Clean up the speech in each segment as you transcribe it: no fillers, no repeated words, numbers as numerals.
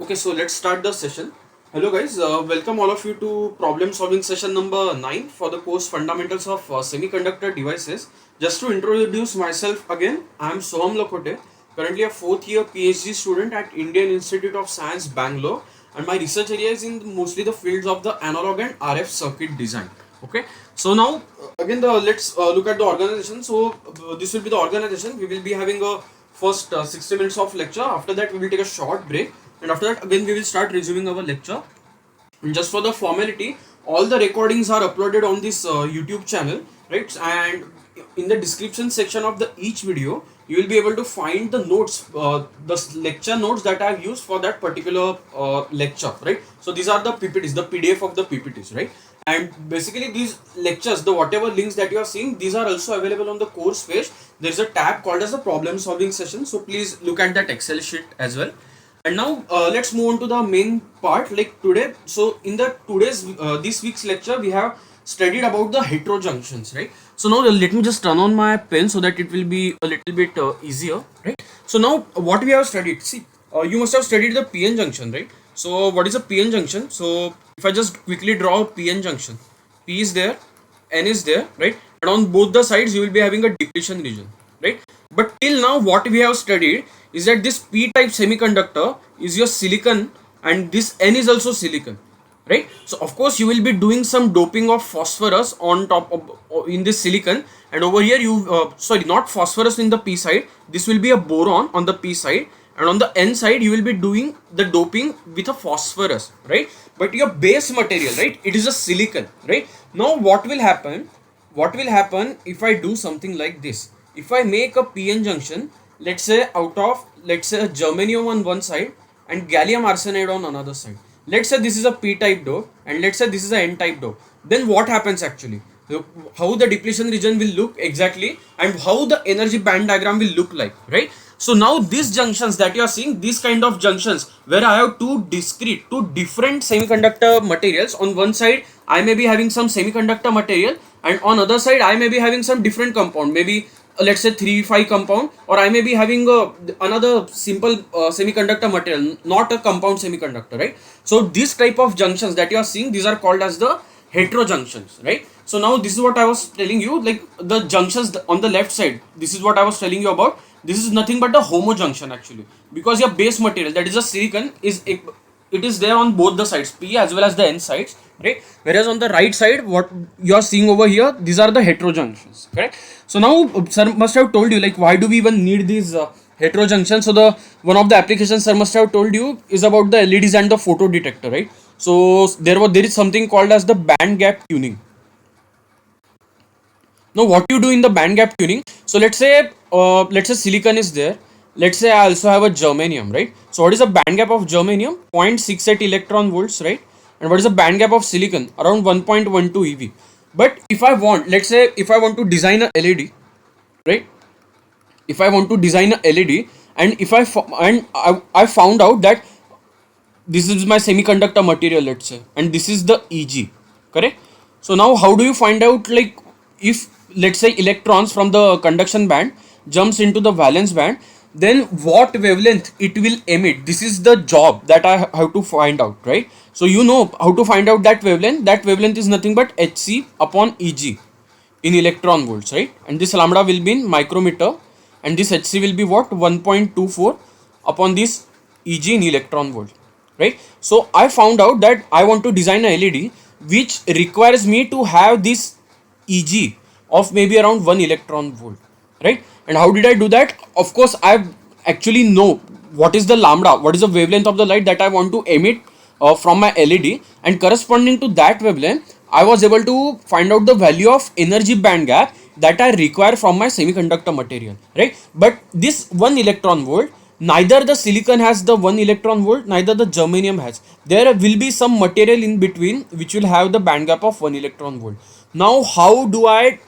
Okay, so let's start the session. Hello guys, welcome all of you to problem solving session number 9 for the course Fundamentals of Semiconductor Devices. Just to introduce myself again, I am SOHAM Lakhote, currently a 4th year Ph.D. student at Indian Institute of Science, Bangalore, and my research area is in mostly the fields of the analog and RF circuit design. Okay, so now again let's look at the organization. So this will be the organization. We will be having a first 60 minutes of lecture. After that we will take a short break, and after that again we will start resuming our lecture. And just for the formality, all the recordings are uploaded on this YouTube channel, right? And in the description section of the each video you will be able to find the notes, the lecture notes that I have used for that particular lecture, right? So these are the PPTs, the PDF of the PPTs, right? And basically these lectures, the whatever links that you are seeing, these are also available on the course page. There is a tab called as the problem solving session, so please look at that Excel sheet as well. And now let's move on to the main part, like today. So in the today's this week's lecture we have studied about the heterojunctions, right? So now let me just turn on my pen so that it will be a little bit easier, right? So now what we have studied, see, you must have studied the PN junction, right? So what is a PN junction? So if I just quickly draw a PN junction, P is there, N is there, right? And on both the sides you will be having a depletion region, right? But till now what we have studied is that this p-type semiconductor is your silicon, and this N is also silicon, right? So of course you will be doing some doping of phosphorus on top of in this silicon, and over here you sorry, not phosphorus in the p side, this will be a boron on the p side, and on the N side you will be doing the doping with a phosphorus, right? But your base material, right, it is a silicon, right? Now what will happen if I do something like this? If I make a PN junction, let's say out of, let's say, a germanium on one side and gallium arsenide on another side, let's say this is a p-type doped and let's say this is a n-type doped, then what happens actually? How the depletion region will look exactly, and how the energy band diagram will look like, right? So now these junctions that you are seeing, these kind of junctions where I have two different semiconductor materials. On one side I may be having some semiconductor material, and on other side I may be having some different compound, maybe let's say 3,5 compound, or I may be having another simple semiconductor material, not a compound semiconductor, right? So this type of junctions that you are seeing, these are called as the heterojunctions, right? So now this is what I was telling you, like the junctions on the left side, this is what I was telling you about. This is nothing but a homojunction actually, because your base material, that is a silicon, it is there on both the sides, p as well as the n sides, right? Whereas on the right side, what you are seeing over here, these are the heterojunctions, correct? So now sir must have told you, like, why do we even need these heterojunctions? So the one of the applications sir must have told you is about the LEDs and the photo detector, right? So there is something called as the band gap tuning. Now what you do in the band gap tuning, so let's say silicon is there, let's say I also have a germanium, right? So what is the band gap of germanium? 0.68 electron volts, right? And what is the band gap of silicon? Around 1.12 ev. But if I want, let's say if I want to design a LED, right? If I want to design a LED, and if I found out that this is my semiconductor material, let's say, and this is the EG, correct? So now how do you find out, like, if let's say electrons from the conduction band jumps into the valence band, then what wavelength it will emit? This is the job that I have to find out, right? So you know how to find out that wavelength. That wavelength is nothing but Hc upon Eg in electron volts, right? And this lambda will be in micrometer, and this Hc will be what? 1.24 upon this Eg in electron volt, right? So I found out that I want to design a LED which requires me to have this Eg of maybe around 1 electron volt, right? And how did I do that? Of course I actually know what is the lambda, what is the wavelength of the light that I want to emit from my LED, and corresponding to that wavelength I was able to find out the value of energy band gap that I require from my semiconductor material, right? But this 1 electron volt, neither the silicon has the 1 electron volt, neither the germanium has. There will be some material in between which will have the band gap of 1 electron volt. Now how do I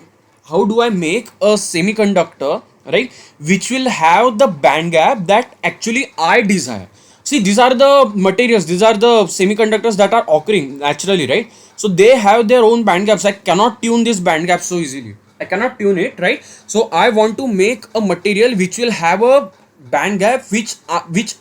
make a semiconductor, right, which will have the band gap that actually I desire? See, these are the materials, these are the semiconductors that are occurring naturally, right? So they have their own band gaps. I cannot tune this band gap so easily. I cannot tune it, right? So I want to make a material which will have a band gap which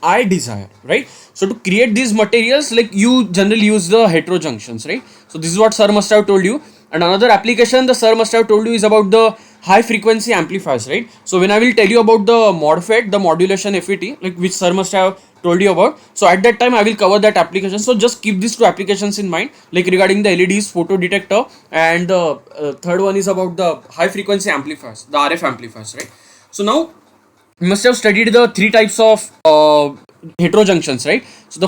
I desire, right? So to create these materials, like you generally use the heterojunctions, right? So this is what sir must have told you. And another application the sir must have told you is about the high frequency amplifiers, right? So when I will tell you about the MODFET, the modulation FET, like which sir must have told you about, so at that time I will cover that application. So just keep these two applications in mind, like regarding the LEDs, photo detector, and the third one is about the high frequency amplifiers, the RF amplifiers, right? So now you must have studied the three types of heterojunctions, right? So the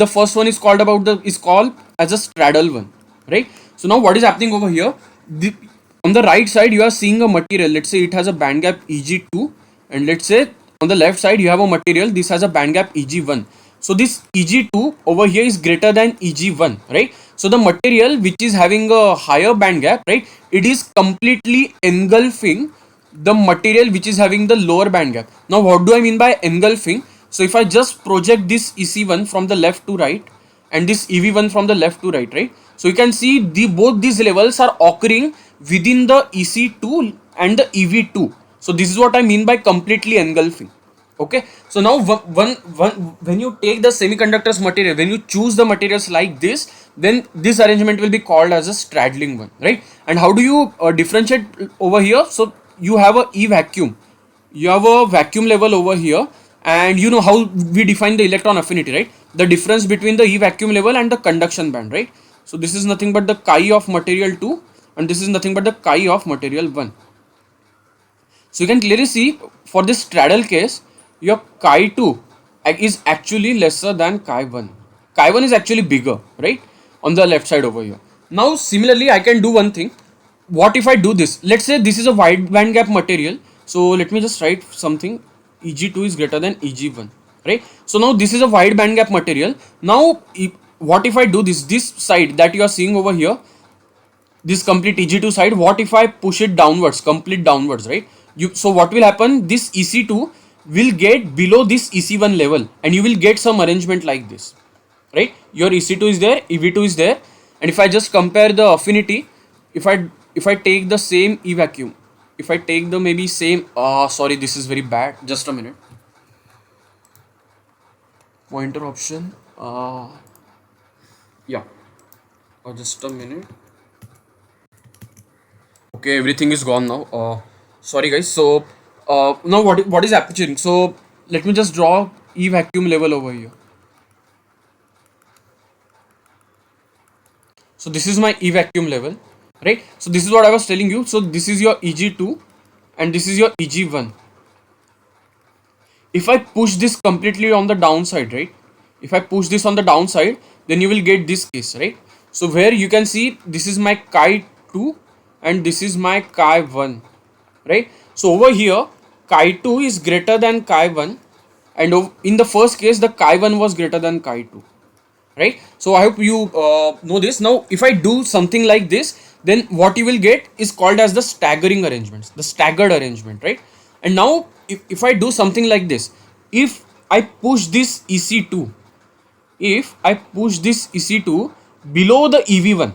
first one is called as a straddle one, right? So now what is happening over here? On the right side you are seeing a material. Let's say it has a band gap Eg2, and let's say on the left side you have a material. This has a band gap Eg1. So this Eg2 over here is greater than Eg1, right? So the material which is having a higher band gap, right? It is completely engulfing the material which is having the lower band gap. Now what do I mean by engulfing? So if I just project this EC1 from the left to right and this EV1 from the left to right, right? So you can see both these levels are occurring within the EC2 and the EV2. So this is what I mean by completely engulfing. Okay, so now when you take the semiconductors material, when you choose the materials like this, then this arrangement will be called as a straddling one, right? And how do you differentiate over here? So you have a E vacuum, you have a vacuum level over here, and you know how we define the electron affinity, right? The difference between the E vacuum level and the conduction band, right? So this is nothing but the chi of material 2, and this is nothing but the chi of material 1. So you can clearly see for this straddle case, your chi2 is actually lesser than chi1. Chi1 is actually bigger, right? On the left side over here. Now similarly, I can do one thing. What if I do this? Let's say this is a wide band gap material. So let me just write something. Eg2 is greater than Eg1, right? So now this is a wide band gap material. Now what if I do this side that you are seeing over here, this complete Eg2 side, what if I push it downwards, complete downwards, right? So what will happen? This EC2 will get below this EC1 level, and you will get some arrangement like this, right? Your EC2 is there, EV2 is there, and if I just compare the affinity, if I take the same E vacuum, if I take the maybe same, sorry, this is very bad. Just a minute. Pointer option. Yeah. Just a minute. Okay, everything is gone now. Sorry guys. So now what is happening? So let me just draw E vacuum level over here. So this is my E vacuum level, right? So this is what I was telling you. So this is your Eg2 and this is your Eg1. If I push this completely on the downside, right? If I push this on the downside, then you will get this case, right? So where you can see this is my chi2 and this is my chi1, right? So over here chi2 is greater than chi1, and in the first case the chi1 was greater than chi2, right? So I hope you know this. Now if I do something like this, then what you will get is called as the staggering arrangements, the staggered arrangement, right? And now if I do something like this, if I push this EC2, if I push this EC2 below the EV1,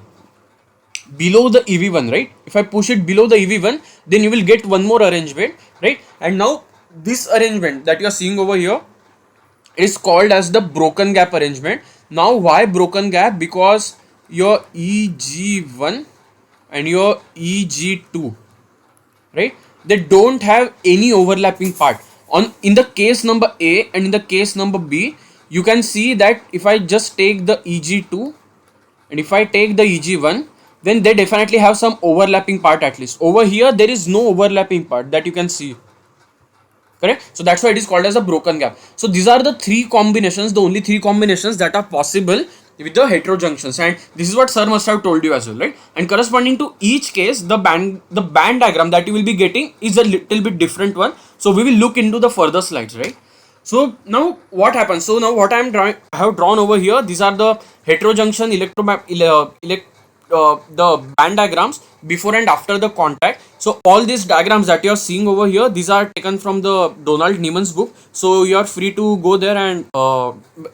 below the EV1, right? If I push it below the EV1, then you will get one more arrangement, right? And now this arrangement that you are seeing over here is called as the broken gap arrangement. Now why broken gap? Because your Eg1 and your Eg2, right, they don't have any overlapping part. On in the case number A and in the case number B, you can see that if I just take the Eg2 and if I take the Eg1, then they definitely have some overlapping part. At least over here there is no overlapping part that you can see, correct? So that's why it is called as a broken gap. So these are the three combinations, the only three combinations that are possible with the heterojunctions, and this is what sir must have told you as well, right? And corresponding to each case, the band diagram that you will be getting is a little bit different one. So we will look into the further slides, right? So now what happens? So now what I have drawn over here, these are the heterojunction the band diagrams before and after the contact. So all these diagrams that you are seeing over here, these are taken from the Donald Niemann's book. So you are free to go there and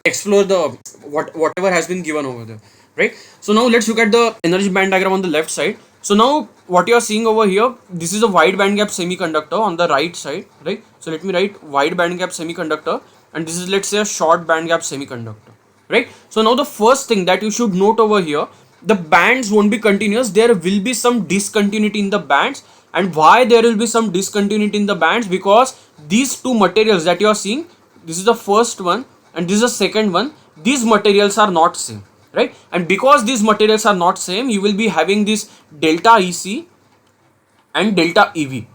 explore the whatever has been given over there, right? So now let's look at the energy band diagram on the left side. So now what you are seeing over here, this is a wide band gap semiconductor on the right side, right? So let me write wide band gap semiconductor, and this is, let's say, a short band gap semiconductor, right? So now the first thing that you should note over here, the bands won't be continuous. There will be some discontinuity in the bands. And why there will be some discontinuity in the bands? Because these two materials that you are seeing, this is the first one and this is the second one, these materials are not same, right? And because these materials are not same, you will be having this delta EC and delta EV,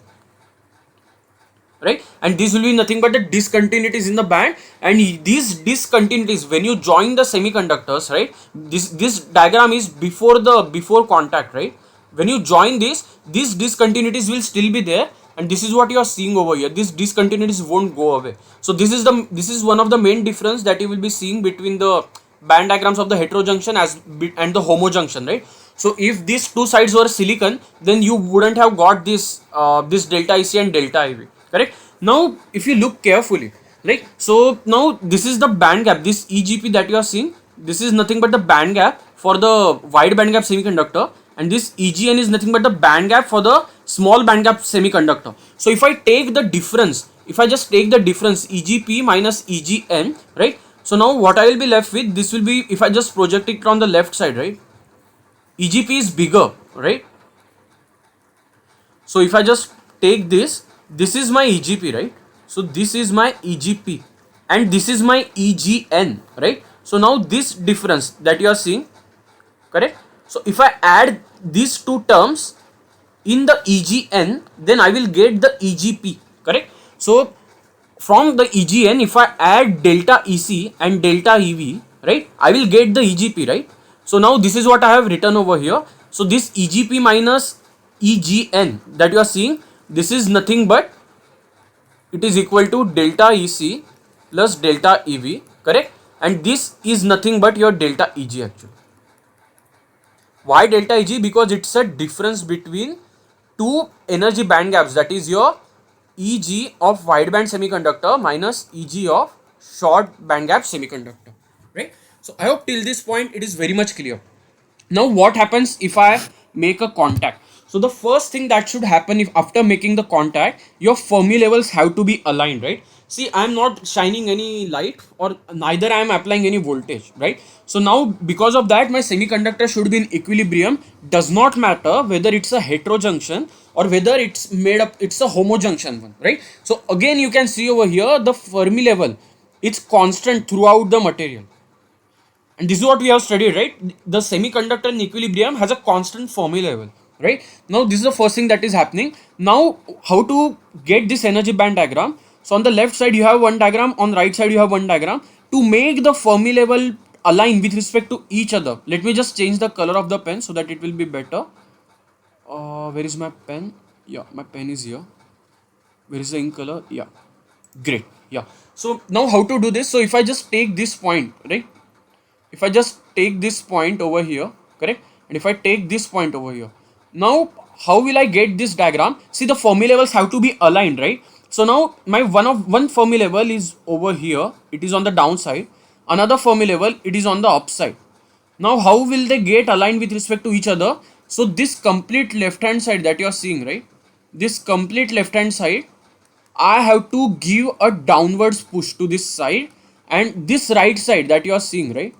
right? And this will be nothing but the discontinuities in the band. And these discontinuities, when you join the semiconductors, right, this diagram is before contact, right? When you join this, these discontinuities will still be there, and this is what you are seeing over here. These discontinuities won't go away. So this is one of the main difference that you will be seeing between the band diagrams of the heterojunction and the homojunction, right? So if these two sides were silicon, then you wouldn't have got this delta EC and delta IV, correct? Now if you look carefully, right, so now this is the band gap, this EGP that you are seeing, this is nothing but the band gap for the wide band gap semiconductor, and this EGN is nothing but the band gap for the small band gap semiconductor. So if I take the difference, if I just take the difference EGP minus EGN, right, so now what I will be left with, this will be, if I just project it on the left side, right, EGP is bigger, right? So if I just take this is my EGP, right? So this is my EGP and this is my EGN, right? So now this difference that you are seeing, correct? So if I add these two terms in the EGN, then I will get the EGP, correct? So from the EGN, if I add delta EC and delta EV, right, I will get the EGP, right? So now this is what I have written over here. So this EGP minus EGN that you are seeing, this is nothing but, it is equal to delta EC plus delta EV, correct? And this is nothing but your delta EG actually. Why delta EG? Because it's a difference between two energy band gaps, that is your EG of wideband semiconductor minus EG of short band gap semiconductor, right? So I hope till this point it is very much clear. Now what happens if I make a contact? So the first thing that should happen, if after making the contact, your Fermi levels have to be aligned, right? See, I am not shining any light or neither I am applying any voltage, right? So now because of that, my semiconductor should be in equilibrium. Does not matter whether it's a heterojunction or whether it's made up, it's a homojunction one, right? So again you can see over here the Fermi level, it's constant throughout the material. And this is what we have studied, right? The semiconductor in equilibrium has a constant Fermi level, right? Now this is the first thing that is happening. Now how to get this energy band diagram? So on the left side you have one diagram, on the right side you have one diagram. To make the Fermi level align with respect to each other, let me just change the color of the pen so that it will be better. Where is my pen? Yeah, my pen is here. Where is the ink color? Yeah, great. Yeah, so now how to do this? So if I just take this point, right, if I just take this point over here, correct, and if I take this point over here, now how will I get this diagram? See, the Fermi levels have to be aligned, right? So now my one Fermi level is over here, it is on the downside. Another Fermi level, it is on the upside. Now how will they get aligned with respect to each other? So this complete left hand side that you are seeing, right, this complete left hand side, I have to give a downwards push to this side, and this right side that you are seeing, right,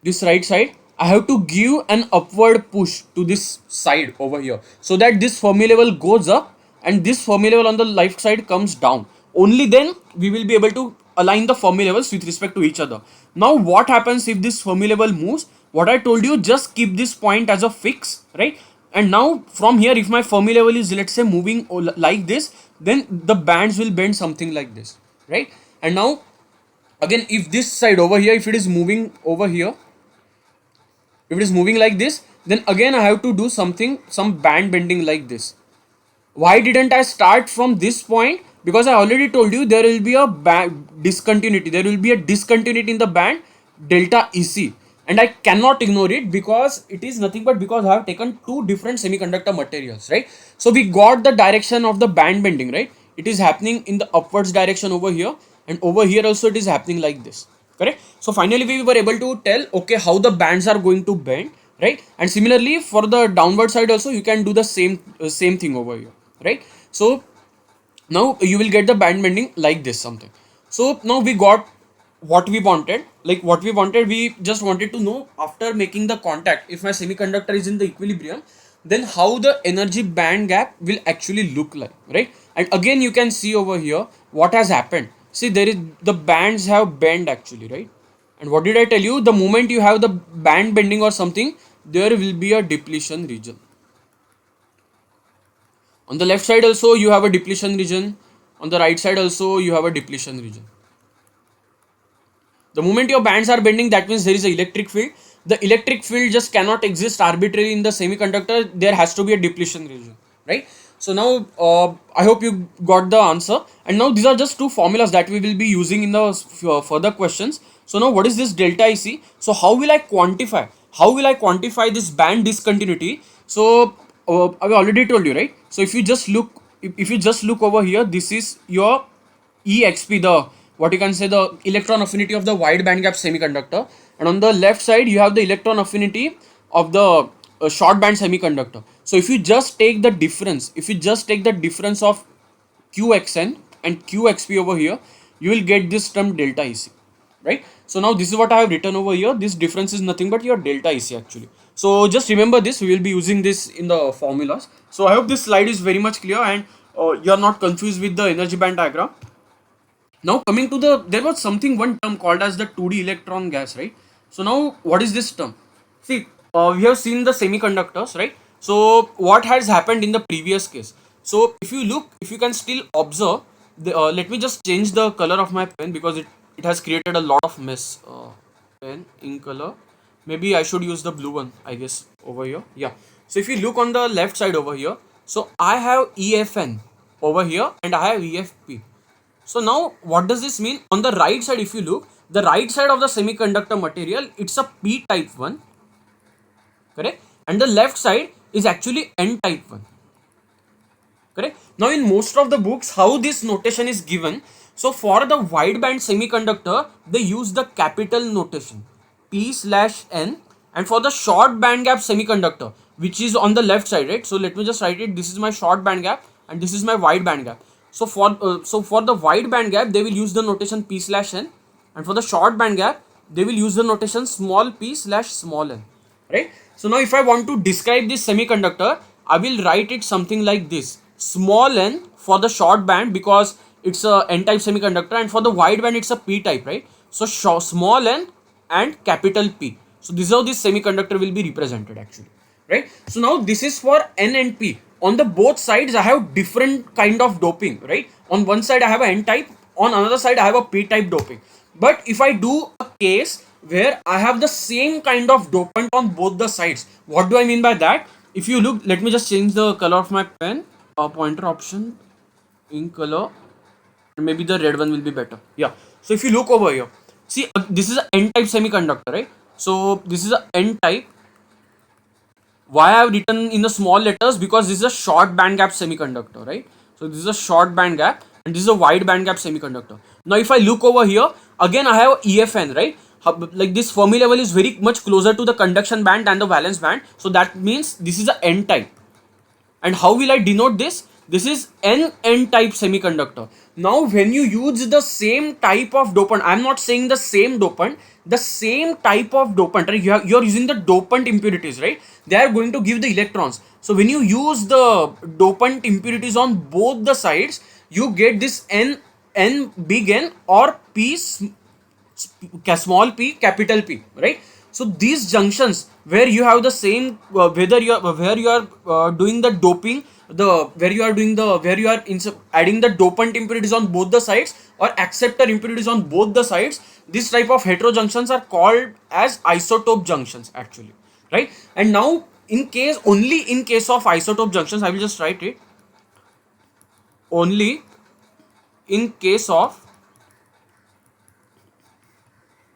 this right side, I have to give an upward push to this side over here, so that this Fermi level goes up and this Fermi level on the left side comes down. Only then we will be able to align the Fermi levels with respect to each other. Now what happens if this Fermi level moves? What I told you, just keep this point as a fix, right? And now from here, if my Fermi level is, let's say, moving like this, then the bands will bend something like this, right? And now again, if this side over here, if it is moving over here, if it is moving like this, then again I have to do something, some band bending like this. Why didn't I start from this point? Because I already told you there will be a discontinuity. There will be a discontinuity in the band delta EC, and I cannot ignore it because it is nothing but because I have taken two different semiconductor materials, right? So we got the direction of the band bending, right? It is happening in the upwards direction over here, and over here also it is happening like this, correct? So finally we were able to tell, okay, how the bands are going to bend. right? And similarly for the downward side also you can do the same thing over here, right? So now you will get the band bending like this something. So now we got what we wanted, like what we wanted, we just wanted to know after making the contact, if my semiconductor is in the equilibrium, then how the energy band gap will actually look like, right? And again you can see over here what has happened. See, there is, the bands have bent actually, right? And what did I tell you? The moment you have the band bending or something, there will be a depletion region. On the left side also you have a depletion region. On the right side also you have a depletion region. The moment your bands are bending, that means there is an electric field. The electric field just cannot exist arbitrarily in the semiconductor. There has to be a depletion region, right? So now I hope you got the answer. And now these are just two formulas that we will be using in the further questions. So now what is this delta IC? So how will I quantify? How will I quantify this band discontinuity? So I already told you, right? So if you just look, if you just look over here, this is your EXP, the what you can say, the electron affinity of the wide band gap semiconductor, and on the left side you have the electron affinity of the short band semiconductor. So if you just take the difference, if you just take the difference of QXN and QXP over here, you will get this term delta IC, right? So now this is what I have written over here. This difference is nothing but your delta IC actually. So just remember this, we will be using this in the formulas. So I hope this slide is very much clear and you are not confused with the energy band diagram. Now coming to the, there was something, one term called as the 2D electron gas, right? So now what is this term? See, we have seen the semiconductors, right? So what has happened in the previous case? So if you look, if you can still observe, let me just change the color of my pen because it has created a lot of mess. Pen, ink color. Maybe I should use the blue one, I guess, over here. Yeah. So if you look on the left side over here, so I have EFN over here and I have EFP. So now what does this mean? On the right side, if you look, the right side of the semiconductor material, it's a P type one, correct? And the left side is actually N type one, correct? Now in most of the books, how this notation is given, so for the wide band semiconductor, they use the capital notation P/N, and for the short band gap semiconductor, which is on the left side, right? So let me just write it. This is my short band gap and this is my wide band gap. So for the wide band gap, they will use the notation P/N, and for the short band gap, they will use the notation small p/small n, right? So now if I want to describe this semiconductor, I will write it something like this: small n for the short band because it's a n type semiconductor, and for the wide band it's a p type, right? So small n and capital P. So this is how this semiconductor will be represented actually, right? So now this is for N and P. On the both sides I have different kind of doping, right? On one side I have a N type, on another side I have a P type doping. But if I do a case where I have the same kind of dopant on both the sides, what do I mean by that? If you look, let me just change the color of my pen, pointer option, ink color, maybe the red one will be better. Yeah. So if you look over here, see, this is an N type semiconductor, right? So this is a N type. Why I have written in the small letters? Because this is a short band gap semiconductor, right? So this is a short band gap and this is a wide band gap semiconductor. Now if I look over here, again I have EFN, right? Like this Fermi level is very much closer to the conduction band than the valence band. So that means this is a N type. And how will I denote this? This is N type semiconductor. Now when you use the same type of dopant, I am not saying the same dopant, the same type of dopant, right? You are using the dopant impurities, right? They are going to give the electrons. So when you use the dopant impurities on both the sides, you get this N big N or P small p capital P, right? So these junctions where you have the same whether you are where you are doing the doping, the where you are doing the where you are adding the dopant impurities on both the sides or acceptor impurities on both the sides, this type of heterojunctions are called as isotope junctions actually, right? And now in case, only in case of isotope junctions, I will just write it, only in case of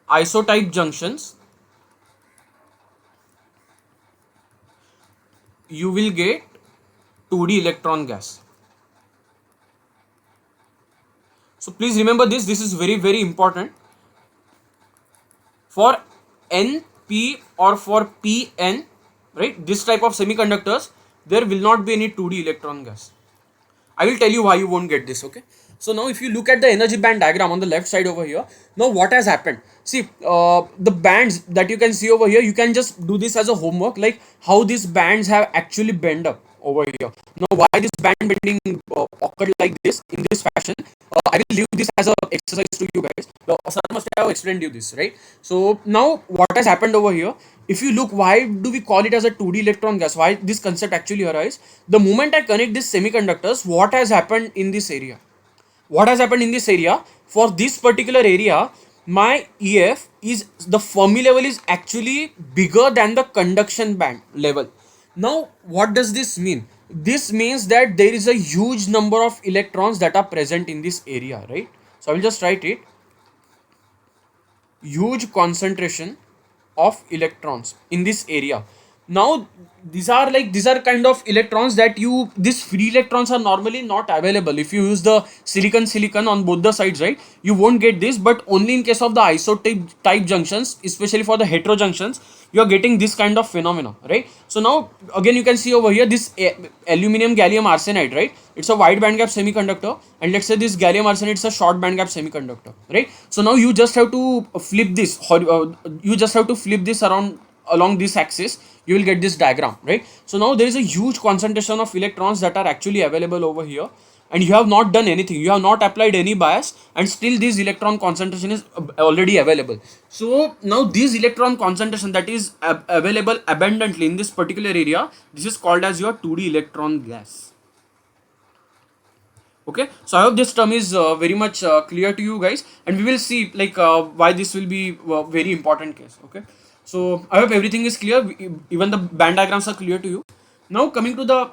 isotype junctions you will get 2D electron gas. So please remember this is very important. For N P or for PN, right, this type of semiconductors, there will not be any 2D electron gas. I will tell you why you won't get this, okay? So now if you look at the energy band diagram on the left side over here, now what has happened? See, the bands that you can see over here, you can just do this as a homework, like how these bands have actually bent up over here. Now why this band bending occurred like this, in this fashion, I will leave this as a exercise to you guys. Sir must have explained you this, right? So now what has happened over here, if you look, why do we call it as a 2D electron gas, why this concept actually arises? The moment I connect these semiconductors, what has happened in this area? What has happened in this area? For this particular area, my EF is, the Fermi level is actually bigger than the conduction band level. Now what does this mean? This means that there is a huge number of electrons that are present in this area, right? So I will just write it, huge concentration of electrons in this area. Now these are kind of electrons that you, these free electrons are normally not available if you use the silicon on both the sides, right? You won't get this, but only in case of the isotope type junctions, especially for the hetero junctions, you are getting this kind of phenomena, right? So now again you can see over here this aluminum gallium arsenide, right? It's a wide band gap semiconductor, and let's say this gallium arsenide is a short band gap semiconductor, right? So now you just have to flip this, you just have to flip this around along this axis, you will get this diagram, right? So now there is a huge concentration of electrons that are actually available over here, and you have not done anything, you have not applied any bias, and still this electron concentration is already available. So now this electron concentration that is available abundantly in this particular area, this is called as your 2D electron gas. Okay, so I hope this term is very much clear to you guys, and we will see like why this will be a very important case. Okay, so I hope everything is clear, even the band diagrams are clear to you. Now coming to the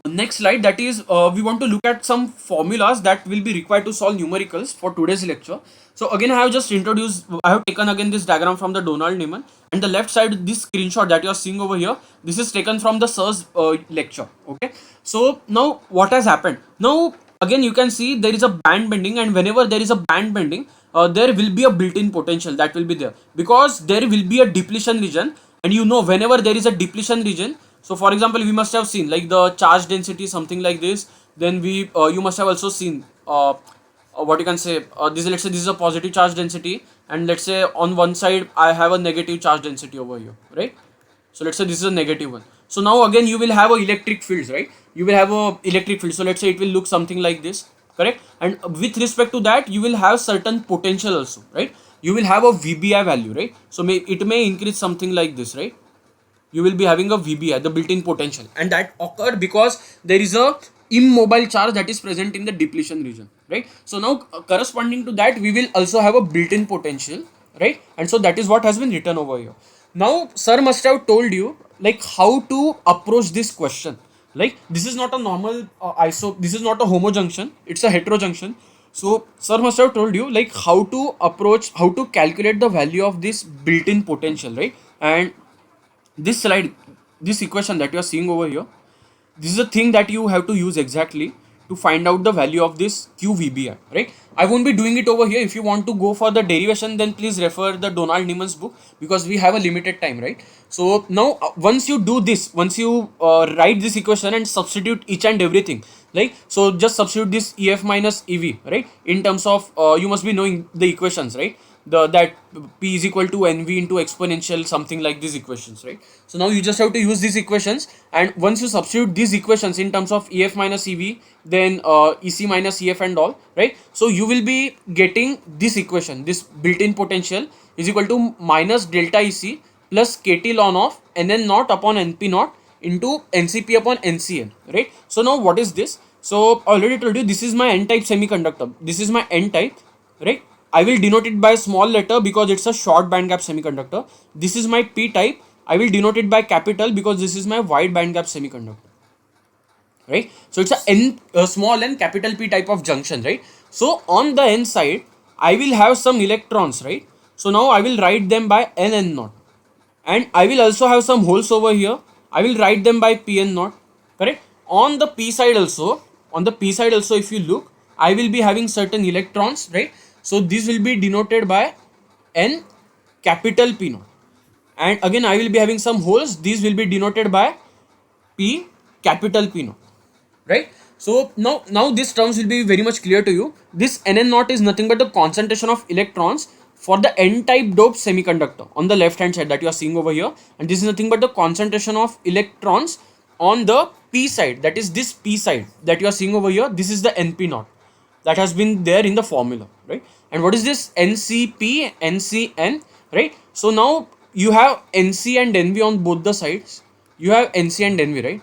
next slide, that is we want to look at some formulas that will be required to solve numericals for today's lecture. So again I have just introduced, I have taken again this diagram from the Donald Neyman, and the left side, this screenshot that you are seeing over here, this is taken from the sir's lecture. Okay, so now what has happened? Now again you can see there is a band bending, and whenever there is a band bending, there will be a built-in potential that will be there, because there will be a depletion region, and you know whenever there is a depletion region, so for example we must have seen like the charge density something like this, then we you must have also seen what you can say, this, let's say this is a positive charge density, and let's say on one side I have a negative charge density over here, right? So let's say this is a negative one. So now again you will have a electric fields, right? You will have a electric field. So let's say it will look something like this, correct? And with respect to that, you will have certain potential also, right? You will have a VBI value, right? So it may increase something like this, right? You will be having a VBI, the built-in potential, and that occurred because there is a immobile charge that is present in the depletion region, right? So now corresponding to that, we will also have a built-in potential, right? And so that is what has been written over here. Now sir must have told you like how to approach this question. Like this is not a normal this is not a homo junction, it's a hetero junction. So sir must have told you like how to approach, how to calculate the value of this built-in potential, right? And this slide, this equation that you are seeing over here, this is a thing that you have to use exactly to find out the value of this QVBI, right? I won't be doing it over here. If you want to go for the derivation, then please refer the Donald Neyman's book, because we have a limited time, right? So now once you do this, once you write this equation and substitute each and everything, like, so just substitute this EF minus EV, right? In terms of you must be knowing the equations, right? That P is equal to NV into exponential something like these equations, right? So now you just have to use these equations, and once you substitute these equations in terms of EF minus EV, then EC minus EF and all, right? So you will be getting this equation, this built-in potential is equal to minus delta EC plus KT ln of NN naught upon NP naught into NCP upon NCN, right? So now what is this? So I already told you this is my N-type semiconductor, this is my N-type, right? I will denote it by a small letter because it's a short band gap semiconductor. This is my P type. I will denote it by capital because this is my wide band gap semiconductor, right? So it's a small n capital P type of junction, right? So on the N side, I will have some electrons, right? So now I will write them by N naught, and I will also have some holes over here. I will write them by Pn naught, correct? On the P side also, if you look, I will be having certain electrons, right? So this will be denoted by N capital P naught. and again I will be having some holes. These will be denoted by P, capital P naught, right? So now these terms will be very much clear to you. This Nn naught is nothing but the concentration of electrons for the n-type doped semiconductor on the left hand side that you are seeing over here, and this is nothing but the concentration of electrons on the p side, that is this p side that you are seeing over here. This is the np naught that has been there in the formula, right? And what is this ncp, ncn, right? So now you have nc and nv on both the sides. You have nc and nv, right?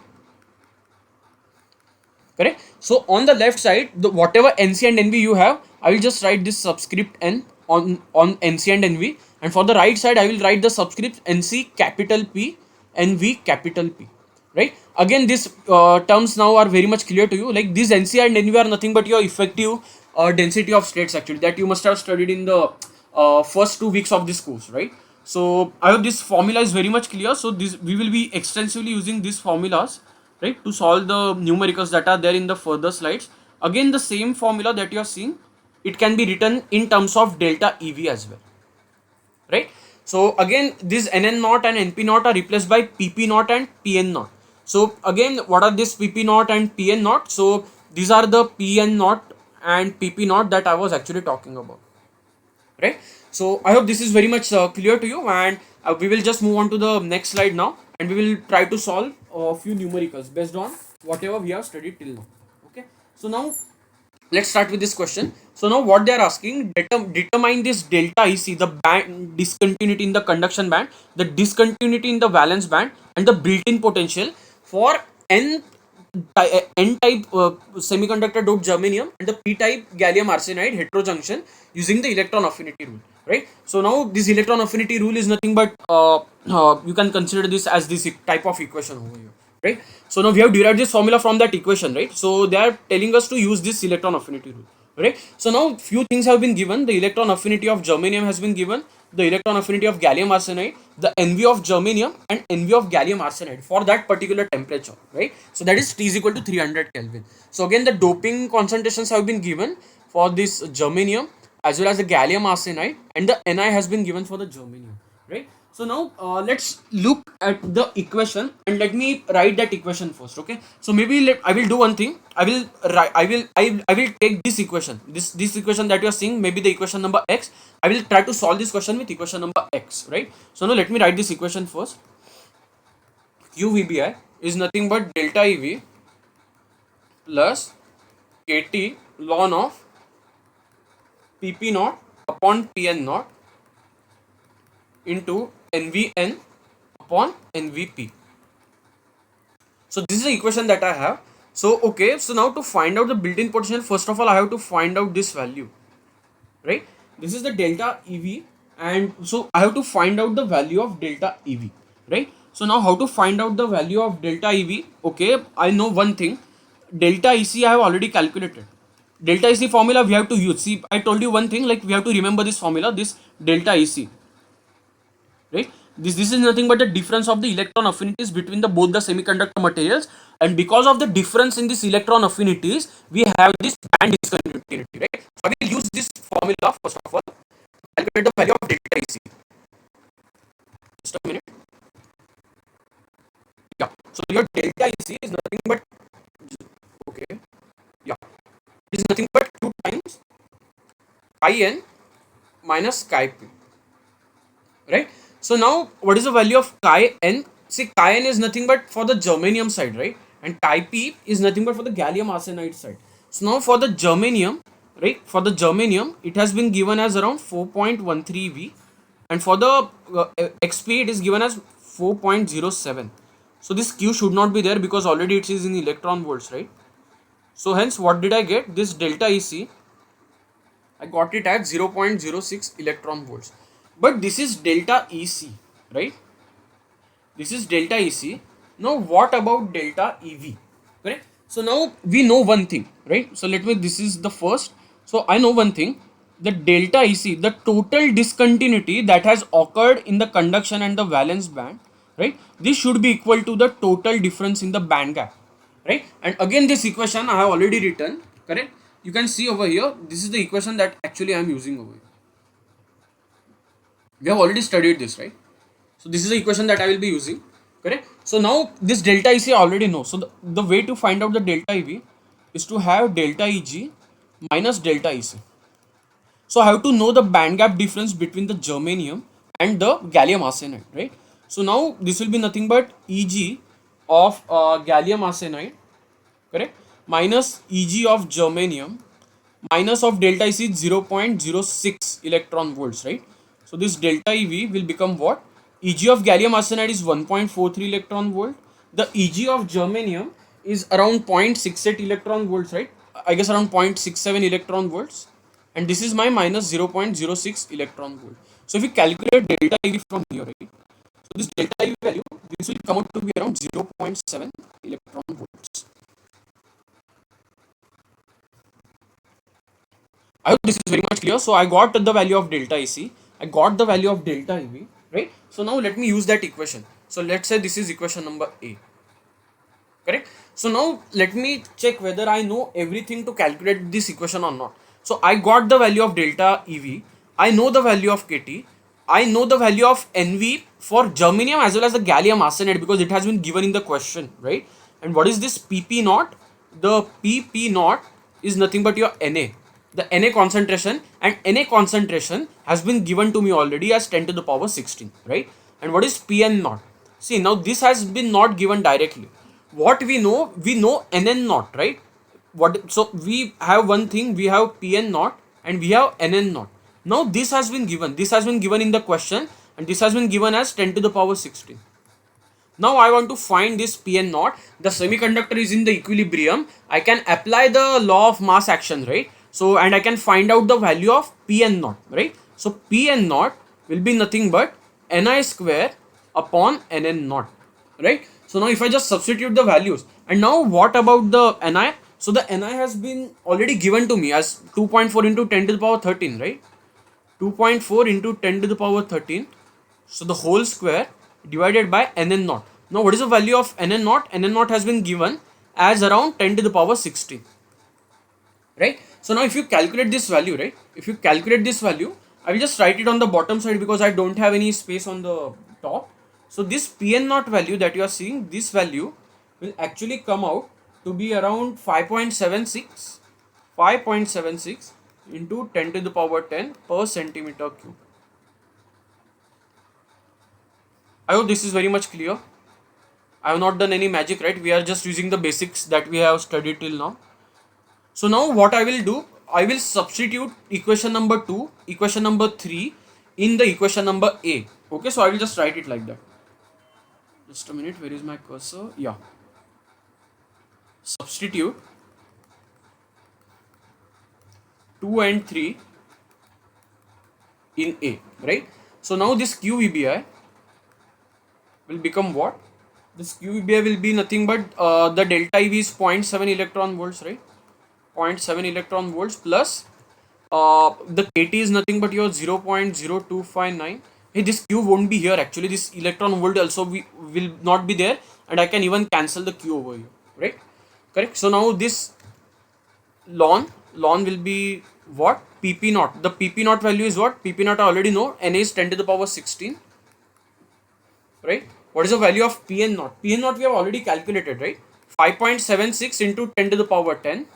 Correct. So on the left side, the whatever nc and nv you have, I will just write this subscript n on nc and nv, and for the right side I will write the subscript nc capital P, nv capital P, right? Again these terms now are very much clear to you. Like these nc and nv are nothing but your effective density of states actually, that you must have studied in the first 2 weeks of this course, right? So I hope this formula is very much clear. So this we will be extensively using these formulas, right, to solve the numericals that are there in the further slides. Again the same formula that you are seeing, it can be written in terms of delta EV as well, right? So again this NN naught and NP naught are replaced by PP naught and PN naught. So again what are this PP naught and PN naught? So these are the PN naught and PP naught that I was actually talking about, right? So I hope this is very much clear to you, and we will just move on to the next slide now, and we will try to solve a few numericals based on whatever we have studied till now. Okay, so now let's start with this question. So now what they are asking, determine this delta EC, the band discontinuity in the conduction band, the discontinuity in the valence band, and the built-in potential for n-type semiconductor doped germanium and the p-type gallium arsenide heterojunction using the electron affinity rule, right? So now this electron affinity rule is nothing but you can consider this as this type of equation over here, right? So now we have derived this formula from that equation, right? So they are telling us to use this electron affinity rule, right? So now few things have been given. The electron affinity of germanium has been given, the electron affinity of gallium arsenide, the NV of germanium and NV of gallium arsenide for that particular temperature, right? So that is T is equal to 300 Kelvin. So again the doping concentrations have been given for this germanium as well as the gallium arsenide, and the Ni has been given for the germanium, right? So now let's look at the equation, and let me write that equation first. Okay, so maybe I will do one thing. I will take this equation, this equation that you are seeing, maybe the equation number x. I will try to solve this question with equation number x, right? So now let me write this equation first. QVBI is nothing but delta EV plus KT ln of PP naught upon PN naught into NVN upon NVP. So this is the equation that I have. So okay, so now to find out the built-in potential, first of all I have to find out this value, right? This is the delta EV, and so I have to find out the value of delta EV, right? So now how to find out the value of delta EV? Okay, I know one thing. Delta EC I have already calculated. Delta EC formula we have to use. See, I told you one thing, like we have to remember this formula, this delta EC, right? This is nothing but the difference of the electron affinities between the both the semiconductor materials, and because of the difference in this electron affinities we have this band discontinuity, right? So I will use this formula first of all to calculate the value of delta EC. Just a minute. Yeah, so your delta EC is nothing but, okay, yeah, it is nothing but 2 times chi n minus chi p, right? So now what is the value of chi n? See, chi n is nothing but for the germanium side, right? And chi p is nothing but for the gallium arsenide side. So now for the germanium, right? For the germanium, it has been given as around 4.13 V, and for the XP it is given as 4.07. So this Q should not be there because already it is in electron volts, right? So hence what did I get? This delta EC, I got it at 0.06 electron volts. But this is delta EC, right? This is delta EC. Now what about delta EV? Correct? So now we know one thing, right? So let me, this is the first. So I know one thing. The delta EC, the total discontinuity that has occurred in the conduction and the valence band, right? This should be equal to the total difference in the band gap, right? And again this equation I have already written, correct? You can see over here, this is the equation that actually I am using over here. We have already studied this, right? So this is the equation that I will be using, correct? So now this delta EC I already know. So the way to find out the delta EV is to have delta EG minus delta EC. So I have to know the band gap difference between the germanium and the gallium arsenide, right? So now this will be nothing but EG of gallium arsenide, correct, minus EG of germanium minus of delta EC 0.06 electron volts, right? So this delta EV will become what? EG of gallium arsenide is 1.43 electron volt. The EG of germanium is around 0.68 electron volts, right? I guess around 0.67 electron volts. And this is my minus 0.06 electron volt. So if you calculate delta EV from here, right? So this delta EV value, this will come out to be around 0.7 electron volts. I hope this is very much clear. So I got the value of delta EC. I got the value of delta EV, right? So now let me use that equation. So let's say this is equation number A, correct? So now let me check whether I know everything to calculate this equation or not. So I got the value of delta EV. I know the value of KT. I know the value of NV for germanium as well as the gallium arsenide because it has been given in the question, right? And what is this PP naught? The PP naught is nothing but your Na, the Na concentration, and Na concentration has been given to me already as 10 to the power 16, right? And what is Pn naught? See, now this has been not given directly. What we know Nn naught, right? So we have one thing, we have Pn naught and we have Nn naught. Now this has been given in the question, and this has been given as 10 to the power 16. Now I want to find this Pn naught. The semiconductor is in the equilibrium. I can apply the law of mass action, right? So, and I can find out the value of Pn naught, right? So Pn naught will be nothing but Ni square upon Nn naught, right? So now if I just substitute the values, and now what about the Ni? So the Ni has been already given to me as 2.4 into 10 to the power 13, right? 2.4 into 10 to the power 13. So the whole square divided by Nn naught. Now what is the value of Nn naught? Nn naught has been given as around 10 to the power 16, right? So now if you calculate this value, right? If you calculate this value, I will just write it on the bottom side because I don't have any space on the top. So this Pn naught value that you are seeing, this value will actually come out to be around 5.76 into 10 to the power 10 per centimeter cube. I hope this is very much clear. I have not done any magic, right? We are just using the basics that we have studied till now. So now what I will do, I will substitute equation number 2, equation number 3 in the equation number A. Okay, so I will just write it like that. Just a minute, where is my cursor? Yeah. Substitute 2 and 3 in A, right? So now this QVBI will become what? This QVBI will be nothing but the delta EV is 0.7 electron volts, right? 0.7 electron volts plus the KT is nothing but your 0.0259. Hey, this Q won't be here actually. This electron volt also will not be there, and I can even cancel the Q over here, right? Correct. So now this ln will be what? PP naught. The PP naught value is what? PP naught I already know. Na is 10 to the power 16, right? What is the value of Pn naught? Pn naught we have already calculated, right? 5.76 into 10 to the power 10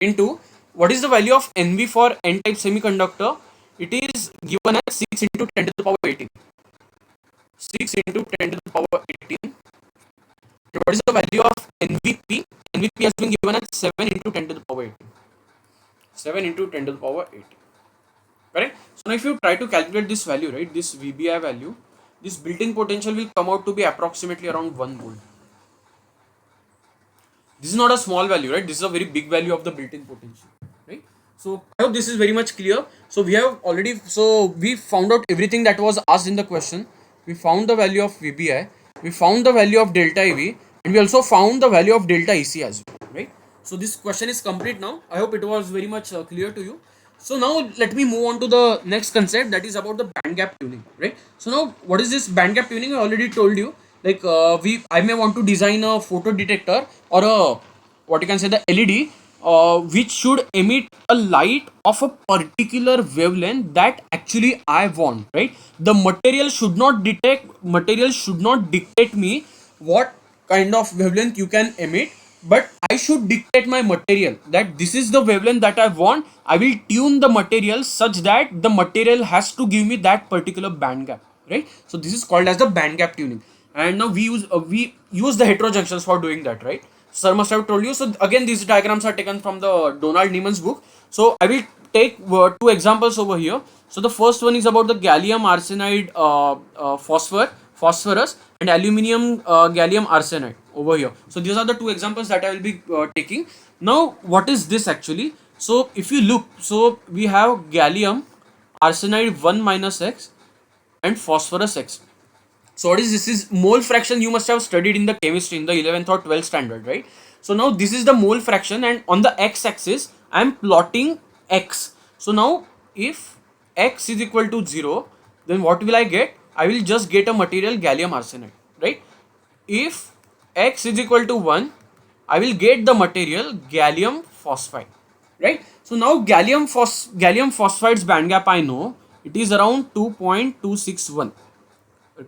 into what is the value of NV for N-type semiconductor? It is given as 6 into 10 to the power 18. 6 into 10 to the power 18. What is the value of NVP? NVP has been given as 7 into 10 to the power 18. 7 into 10 to the power 18. Correct? So now if you try to calculate this value, right, this VBI value, this built-in potential will come out to be approximately around 1 volt. This is not a small value, right? This is a very big value of the built-in potential, right? So I hope this is very much clear. So we found out everything that was asked in the question. We found the value of VBI, we found the value of delta EV, and we also found the value of delta EC as well, right? So this question is complete now. I hope it was very much clear to you. So now let me move on to the next concept, that is about the band gap tuning, right? So now what is this band gap tuning? I already told you, like I may want to design a photo detector or a, what you can say, the LED which should emit a light of a particular wavelength that actually I want, right? The material should not dictate me what kind of wavelength you can emit, but I should dictate my material that this is the wavelength that I want. I will tune the material such that the material has to give me that particular band gap, right? So this is called as the band gap tuning. And now we use the heterojunctions for doing that, right? Sir must have told you. So again, these diagrams are taken from the Donald Neumann's book. So I will take two examples over here. So the first one is about the gallium arsenide phosphorus and aluminium gallium arsenide over here. So these are the two examples that I will be taking. Now what is this actually? So if you look, so we have gallium arsenide 1 minus X and phosphorus X. So what is this? Is mole fraction you must have studied in the chemistry in the 11th or 12th standard, right? So now this is the mole fraction, and on the x-axis I am plotting x. So now if x is equal to 0, then what will I get? I will just get a material gallium arsenide, right? If x is equal to 1, I will get the material gallium phosphide, right? So now gallium phosphide's band gap I know it is around 2.261,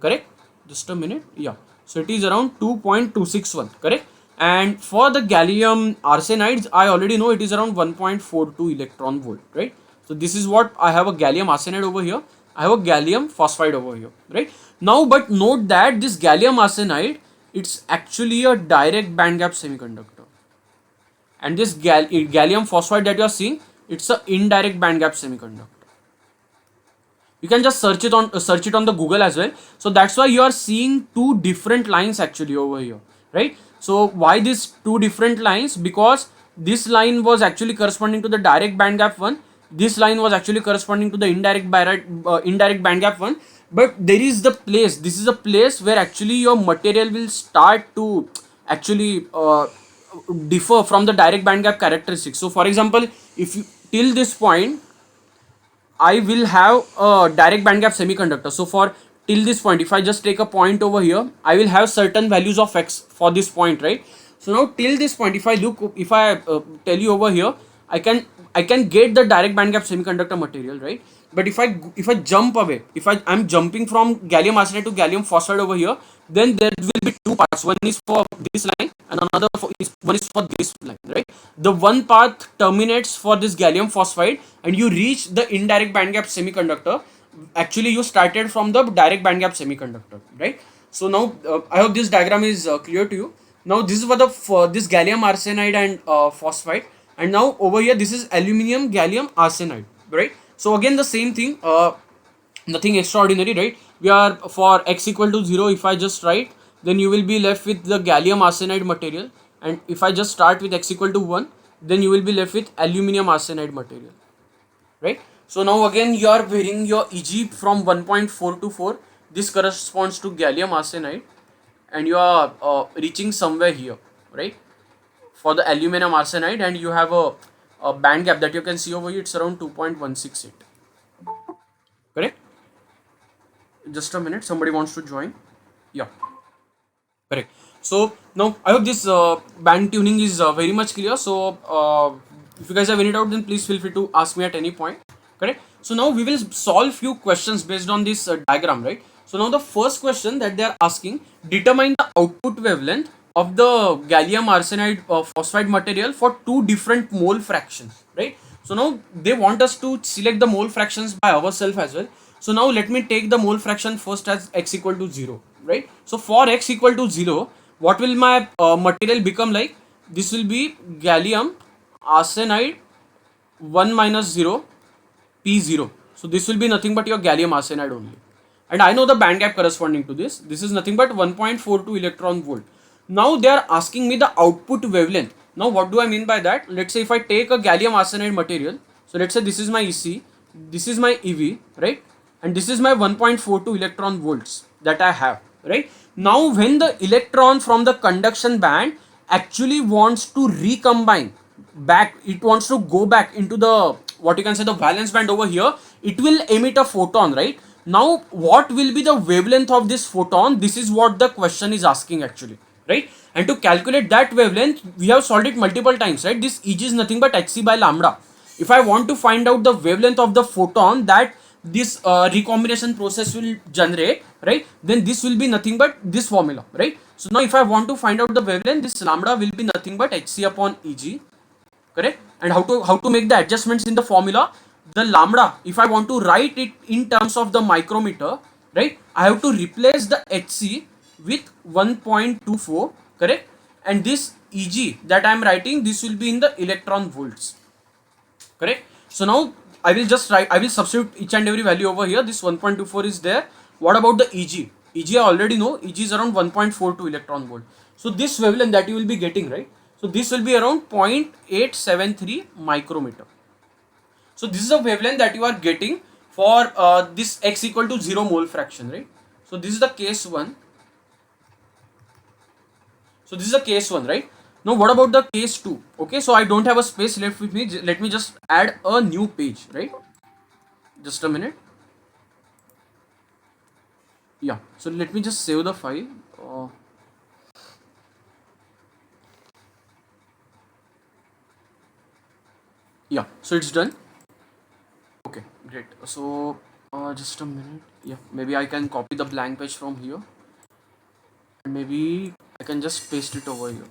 correct? Just a minute. Yeah, so it is around 2.261, correct? And for the gallium arsenides I already know it is around 1.42 electron volt, right? So this is what I have, a gallium arsenide over here, I have a gallium phosphide over here, right? Now but note that this gallium arsenide, it's actually a direct band gap semiconductor, and this gallium phosphide that you are seeing, it's a indirect band gap semiconductor. You can just search it on the Google as well. So that's why you are seeing two different lines actually over here, right? So why these two different lines? Because this line was actually corresponding to the direct band gap one, this line was actually corresponding to the indirect band gap one. But there is the place, this is a place where actually your material will start to actually differ from the direct band gap characteristics. So for example, if you till this point I will have a direct band gap semiconductor. So for till this point, if I just take a point over here, I will have certain values of x for this point, right? So now till this point, if I tell you over here, I can get the direct band gap semiconductor material, right? But if I jump away, if I'm jumping from gallium arsenide to gallium phosphide over here, then there will be two paths. One is for this line and one is for this line, right? The one path terminates for this gallium phosphide and you reach the indirect band gap semiconductor. Actually you started from the direct band gap semiconductor, right? So now I hope this diagram is clear to you. Now this is for this gallium arsenide and phosphide, and now over here this is aluminium gallium arsenide, right? So again the same thing, nothing extraordinary, right? We are for x equal to 0, if I just write, then you will be left with the gallium arsenide material, and if I just start with x equal to 1, then you will be left with aluminium arsenide material, right? So now again you are varying your Eg from 1.4 to 4, this corresponds to gallium arsenide, and you are reaching somewhere here, right, for the aluminum arsenide, and you have a band gap that you can see over here, it's around 2.168, correct? Just a minute, somebody wants to join. Yeah, correct. So now I hope this band tuning is very much clear. So if you guys have any doubt, then please feel free to ask me at any point, correct? So now we will solve few questions based on this diagram, right? So now the first question that they are asking, determine the output wavelength of the gallium arsenide phosphide material for two different mole fractions, right? So now they want us to select the mole fractions by ourselves as well. So now let me take the mole fraction first as x equal to 0, right? So for x equal to 0, what will my material become like? This will be gallium arsenide 1 minus 0 P0. So this will be nothing but your gallium arsenide only. And I know the band gap corresponding to this. This is nothing but 1.42 electron volt. Now they are asking me the output wavelength. Now what do I mean by that? Let's say if I take a gallium arsenide material. So let's say this is my EC, this is my EV, right? And this is my 1.42 electron volts that I have, right? Now when the electron from the conduction band actually wants to recombine back, it wants to go back into the, what you can say, the valence band over here, it will emit a photon, right? Now what will be the wavelength of this photon? This is what the question is asking actually, right? And to calculate that wavelength, we have solved it multiple times, right? This Eg is nothing but hc by lambda. If I want to find out the wavelength of the photon that this recombination process will generate, right, then this will be nothing but this formula, right? So now if I want to find out the wavelength, this lambda will be nothing but hc upon Eg, correct? And how to make the adjustments in the formula? The lambda, if I want to write it in terms of the micrometer, right, I have to replace the hc with 1.24, correct? And this Eg that I am writing, this will be in the electron volts, correct? So now I will substitute each and every value over here. This 1.24 is there. What about the Eg? Eg I already know. Eg is around 1.42 electron volt. So this wavelength that you will be getting, right? So this will be around 0.873 micrometer. So this is a wavelength that you are getting for this x equal to 0 mole fraction, right? So this is the case 1. So this is the case 1, right? Now what about the case 2? Okay, so I don't have a space left with me. Let me just add a new page, right? Just a minute. Yeah, so let me just save the file. Yeah, so it's done. Okay, great. So just a minute. Yeah, maybe I can copy the blank page from here, and maybe I can just paste it over here.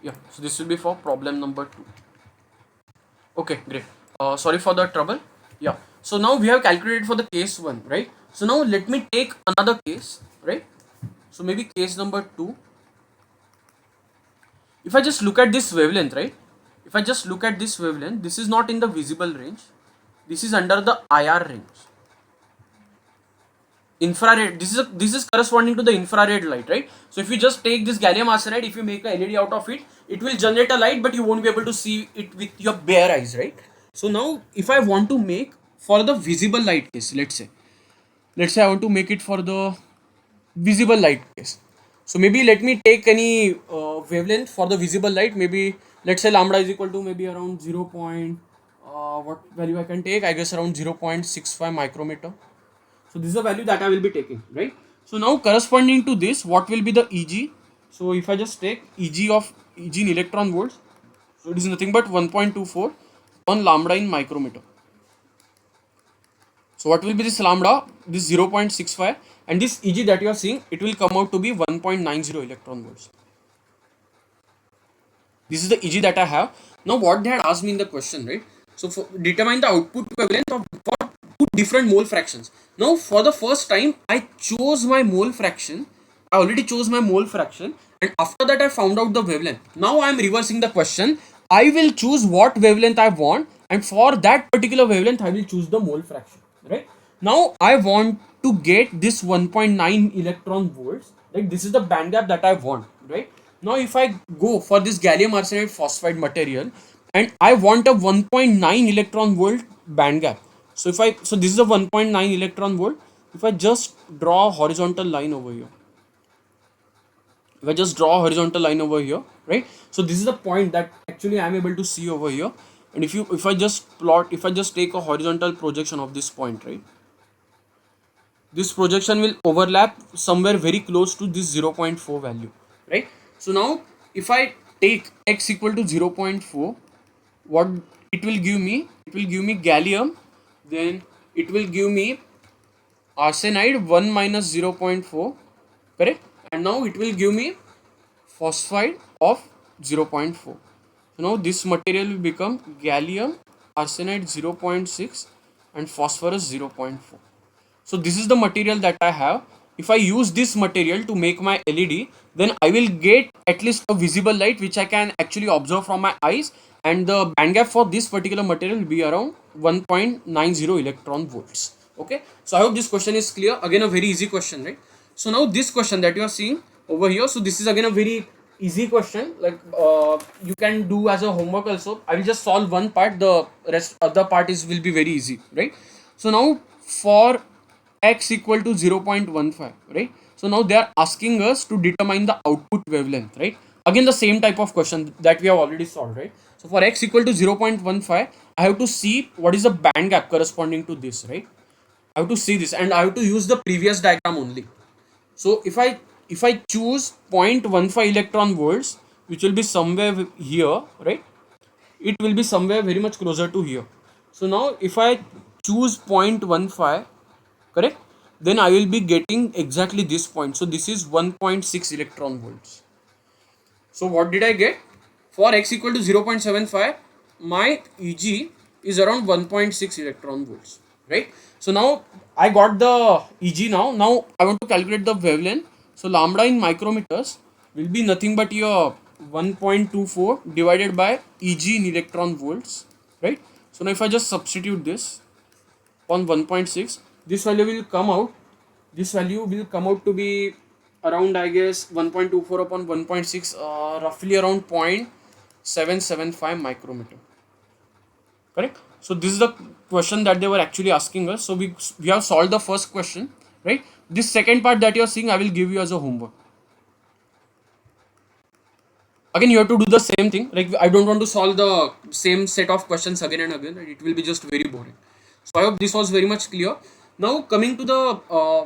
Yeah, so this will be for problem number 2. Okay, great. Sorry for the trouble. Yeah, so now we have calculated for the case 1, right? So now let me take another case, right? So maybe case number 2. If I just look at this wavelength, right? If I just look at this wavelength, this is not in the visible range. This is under the IR range. Infrared, this is corresponding to the infrared light, right? So if you just take this gallium arsenide, if you make a LED out of it, it will generate a light, but you won't be able to see it with your bare eyes, right? So now if I want to make for the visible light case, let's say I want to make it for the visible light case. So maybe let me take any wavelength for the visible light. Maybe let's say lambda is equal to maybe around 0. What value I can take? I guess around 0.65 micrometer. So this is the value that I will be taking, right? So now corresponding to this, what will be the Eg? So if I just take Eg in electron volts, so it is nothing but 1.24 on lambda in micrometer. So what will be this lambda? This 0.65, and this Eg that you are seeing, it will come out to be 1.90 electron volts. This is the Eg that I have. Now what they had asked me in the question, right? So for determine the output wavelength of for two different mole fractions. Now for the first time I chose my mole fraction. I already chose my mole fraction, and after that I found out the wavelength. Now I am reversing the question. I will choose what wavelength I want, and for that particular wavelength I will choose the mole fraction, right? Now I want to get this 1.9 electron volts, like this is the band gap that I want, right? Now if I go for this gallium arsenide phosphide material and I want a 1.9 electron volt band gap, so this is a 1.9 electron volt. If I just draw a horizontal line over here, right? So this is the point that actually I am able to see over here. And if I just take a horizontal projection of this point, right? This projection will overlap somewhere very close to this 0.4 value, right? So now if I take x equal to 0.4, what it will give me? It will give me gallium, then it will give me arsenide 1 minus 0.4, correct? And now it will give me phosphide of 0.4. So now this material will become gallium arsenide 0.6 and phosphorus 0.4. So this is the material that I have. If I use this material to make my LED, then I will get at least a visible light which I can actually observe from my eyes, and the band gap for this particular material will be around 1.90 electron volts. Okay, so I hope this question is clear. Again, a very easy question, right? So now this question that you are seeing over here, so this is again a very easy question, like you can do as a homework also. I will just solve one part, the rest other part will be very easy, right? So now for x equal to 0.15, right? So now they are asking us to determine the output wavelength, right? Again the same type of question that we have already solved, right? So for x equal to 0.15, I have to see what is the band gap corresponding to this, right? I have to see this, and I have to use the previous diagram only. So if if I choose 0.15 electron volts, which will be somewhere here, right, it will be somewhere very much closer to here. So now if I choose 0.15, correct, then I will be getting exactly this point. So this is 1.6 electron volts. So what did I get? For x equal to 0.75, my Eg is around 1.6 electron volts, right? So now I got the Eg now. Now I want to calculate the wavelength. So lambda in micrometers will be nothing but your 1.24 divided by Eg in electron volts, right? So now if I just substitute this on 1.6, this value will come out. This value will come out to be around, I guess, 1.24 upon 1.6, roughly around 0.775 micrometer. Correct? So this is the question that they were actually asking us. So we have solved the first question, right? This second part that you are seeing, I will give you as a homework. Again, you have to do the same thing. Like, I don't want to solve the same set of questions again and again. It will be just very boring. So I hope this was very much clear. Now coming to the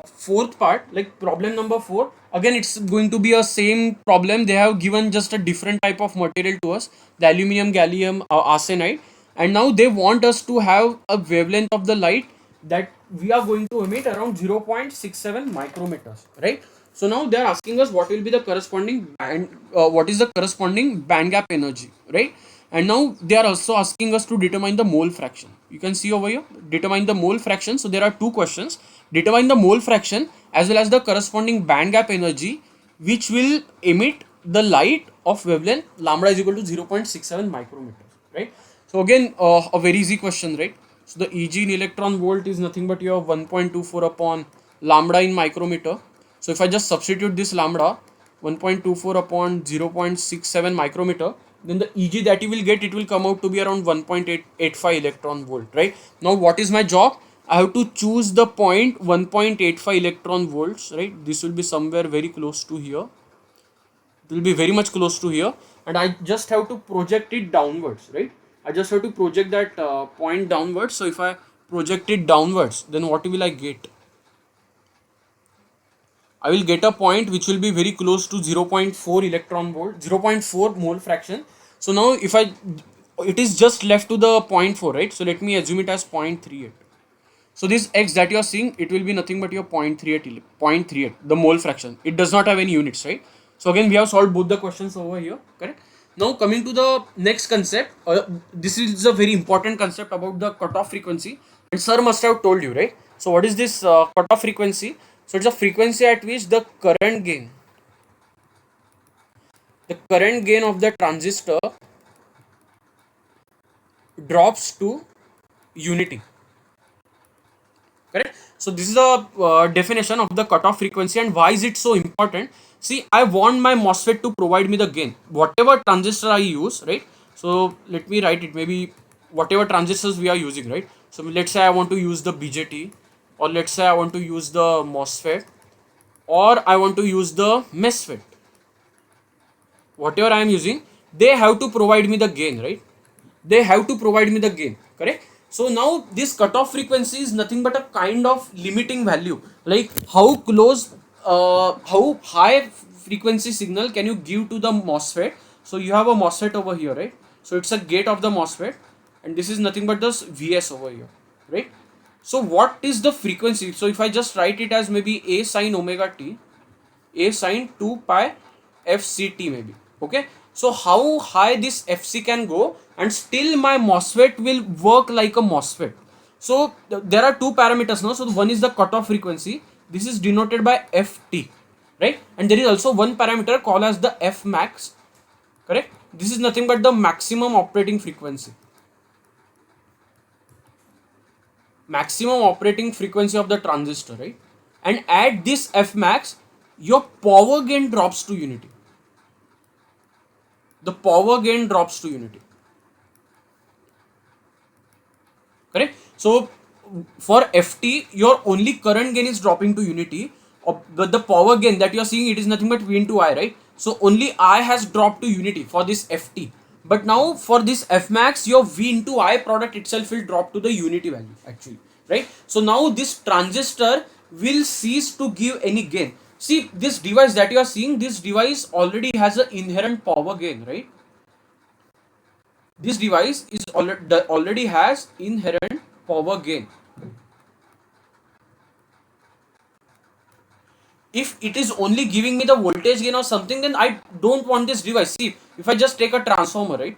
fourth part, like problem number 4. Again, it's going to be a same problem. They have given just a different type of material to us, the aluminum, gallium, arsenide, and now they want us to have a wavelength of the light that we are going to emit around 0.67 micrometers, right? So now they are asking us what will be the corresponding band, what is the corresponding band gap energy, right? And now they are also asking us to determine the mole fraction. You can see over here, determine the mole fraction. So there are two questions: determine the mole fraction as well as the corresponding band gap energy which will emit the light of wavelength lambda is equal to 0.67 micrometers, right? So again, a very easy question, right? So the Eg in electron volt is nothing but your 1.24 upon lambda in micrometer. So if I just substitute this lambda 1.24 upon 0.67 micrometer, then the Eg that you will get, it will come out to be around 1.85 electron volt, right? Now what is my job? I have to choose the point 1.85 electron volts, right? This will be somewhere very close to here. It will be very much close to here, and I just have to project it downwards, right? I just have to project that point downwards. So if I project it downwards, then what will I get? I will get a point which will be very close to 0.4 electron volt, 0.4 mole fraction. So now if it is just left to the 0.4, right? So let me assume it as 0.38. So this x that you are seeing, it will be nothing but your 0.38, the mole fraction. It does not have any units, right? So again, we have solved both the questions over here, correct? Now coming to the next concept, this is a very important concept about the cutoff frequency, and sir must have told you, right? So what is this cutoff frequency? So it's a frequency at which the current gain of the transistor drops to unity. Correct? So this is the definition of the cutoff frequency, and why is it so important? See, I want my MOSFET to provide me the gain, whatever transistor I use, right? So let me write it, maybe whatever transistors we are using, right? So let's say I want to use the BJT, or let's say I want to use the MOSFET, or I want to use the MESFET. Whatever I am using, they have to provide me the gain, right? They have to provide me the gain, correct? So now this cutoff frequency is nothing but a kind of limiting value, like how close, how high frequency signal can you give to the MOSFET. So you have a MOSFET over here, right? So it's a gate of the MOSFET, and this is nothing but this Vs over here, right? So what is the frequency? So if I just write it as maybe a sine omega t, a sine 2 pi fct maybe, okay? So how high this fc can go, and still my MOSFET will work like a MOSFET. So there are two parameters now. So one is the cutoff frequency, this is denoted by ft, right? And there is also one parameter called as the f max, correct? This is nothing but the maximum operating frequency, of the transistor, right? And at this f max, your power gain drops to unity. The power gain drops to unity, correct? So for ft, your only current gain is dropping to unity, but the power gain that you are seeing, it is nothing but v into I, right? So only I has dropped to unity for this ft, but now for this f max, your v into I product itself will drop to the unity value actually, right? So now this transistor will cease to give any gain. See, this device that you are seeing, this device already has an inherent power gain, right? This device is already has inherent power gain. If it is only giving me the voltage gain or something, then I don't want this device. See, if I just take a transformer, right?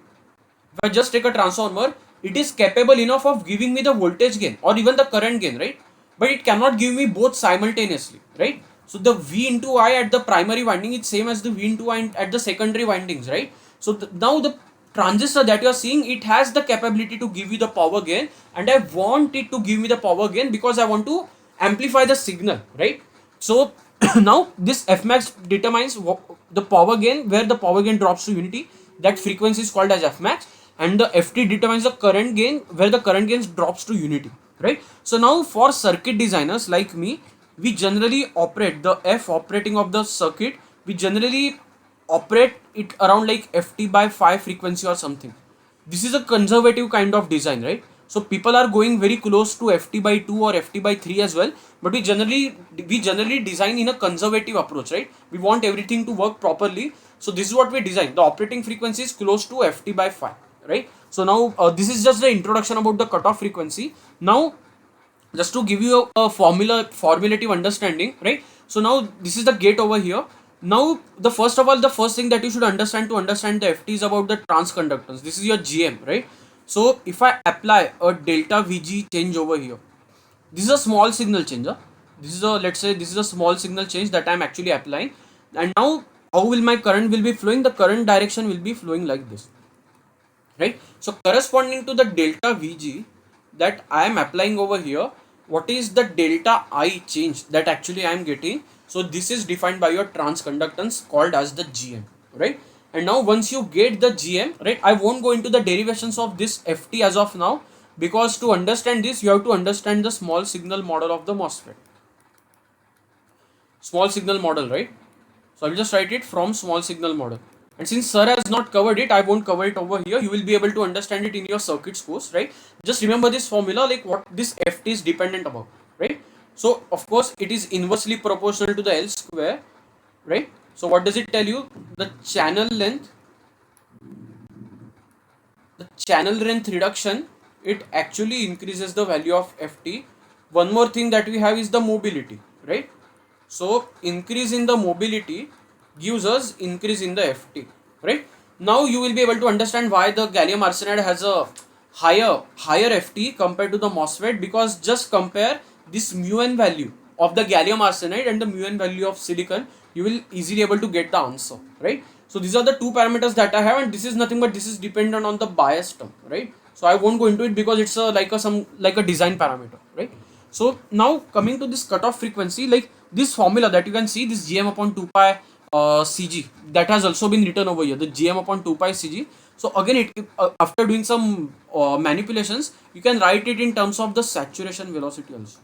If I just take a transformer, it is capable enough of giving me the voltage gain or even the current gain, right? But it cannot give me both simultaneously, right? So the V into I at the primary winding is same as the V into I at the secondary windings, right? So now the transistor that you are seeing, it has the capability to give you the power gain, and I want it to give me the power gain because I want to amplify the signal, right? So now this Fmax determines the power gain, where the power gain drops to unity. That frequency is called as Fmax, and the Ft determines the current gain, where the current gain drops to unity, right? So now for circuit designers like me, we generally operate the F operating of the circuit. We generally operate it around like Ft by 5 frequency or something. This is a conservative kind of design, right? So people are going very close to Ft by 2 or Ft by 3 as well, but we generally design in a conservative approach, right? We want everything to work properly, so this is what we design. The operating frequency is close to Ft by 5, right? So now this is just the introduction about the cutoff frequency. Now just to give you a formulative understanding, right? So now this is the gate over here. Now the first thing that you should understand to understand the Ft is about the transconductance. This is your GM, right? So if I apply a delta Vg change over here, this is a small signal change. This is a, let's say this is a small signal change that I am actually applying, and now how will my current will be flowing? The current direction will be flowing like this, right? So corresponding to the delta Vg that I am applying over here, what is the delta I change that actually I am getting? So this is defined by your transconductance called as the GM, right? And now once you get the GM, right, I won't go into the derivations of this Ft as of now, because to understand this you have to understand the small signal model of the MOSFET. Small signal model, right? So I will just write it from small signal model. And since sir has not covered it, I won't cover it over here. You will be able to understand it in your circuits course, right? Just remember this formula, like what this Ft is dependent about, right? So of course it is inversely proportional to the L square, right? So what does it tell you? The channel length reduction, it actually increases the value of Ft. One more thing that we have is the mobility, right? So increase in the mobility gives us increase in the Ft, right? Now you will be able to understand why the gallium arsenide has a higher Ft compared to the MOSFET, because just compare this mu n value of the gallium arsenide and the mu n value of silicon, you will easily able to get the answer, right? So these are the two parameters that I have, and this is nothing but this is dependent on the bias term, right? So I won't go into it because it's like a design parameter, right? So now coming to this cutoff frequency, like this formula that you can see, this Gm upon 2 pi Cg, that has also been written over here, the Gm upon 2 pi Cg. So again, after doing some manipulations, you can write it in terms of the saturation velocity also.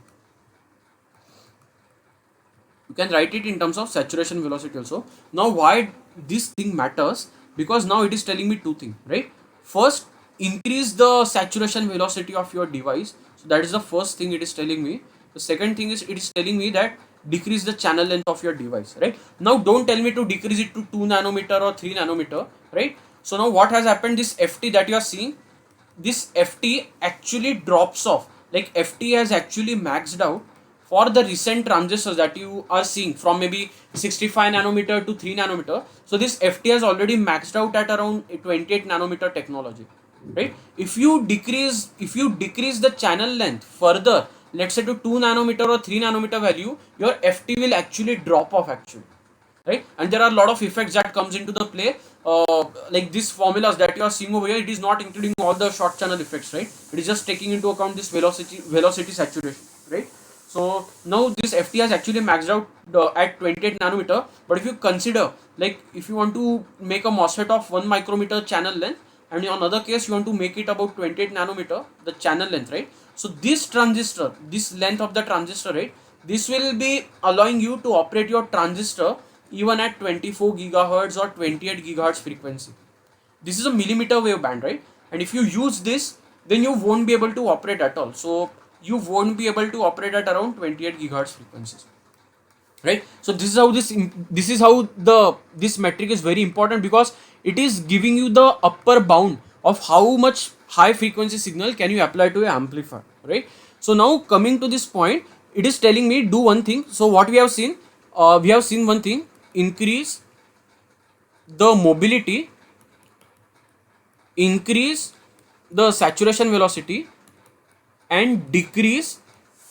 You can write it in terms of saturation velocity also. Now why this thing matters? Because now it is telling me two things, right? First, increase the saturation velocity of your device. So that is the first thing it is telling me. The second thing is it is telling me that decrease the channel length of your device, right? Now don't tell me to decrease it to 2 nanometer or 3 nanometer, right? So now what has happened, this Ft that you are seeing, this Ft actually drops off. Like Ft has actually maxed out for the recent transistors that you are seeing from maybe 65 nanometer to 3 nanometer. So this Ft has already maxed out at around 28 nanometer technology, right? If you decrease the channel length further, let's say to 2 nanometer or 3 nanometer value, your Ft will actually drop off actually, right? And there are a lot of effects that comes into the play, like these formulas that you are seeing over here, it is not including all the short channel effects, right? It is just taking into account this velocity saturation, right? So now this Ft has actually maxed out at 28 nanometer, but if you consider, like if you want to make a MOSFET of 1 micrometer channel length, and in another case you want to make it about 28 nanometer the channel length, right? So this transistor, this length of the transistor, right, this will be allowing you to operate your transistor even at 24 gigahertz or 28 gigahertz frequency. This is a millimeter wave band, right? And if you use this, then you won't be able to operate at all. So you won't be able to operate at around 28 gigahertz frequencies. right? So this is how this metric is very important, because it is giving you the upper bound of how much high frequency signal can you apply to a amplifier, right? So now coming to this point, it is telling me do one thing. So what we have seen one thing: increase the mobility, increase the saturation velocity, and decrease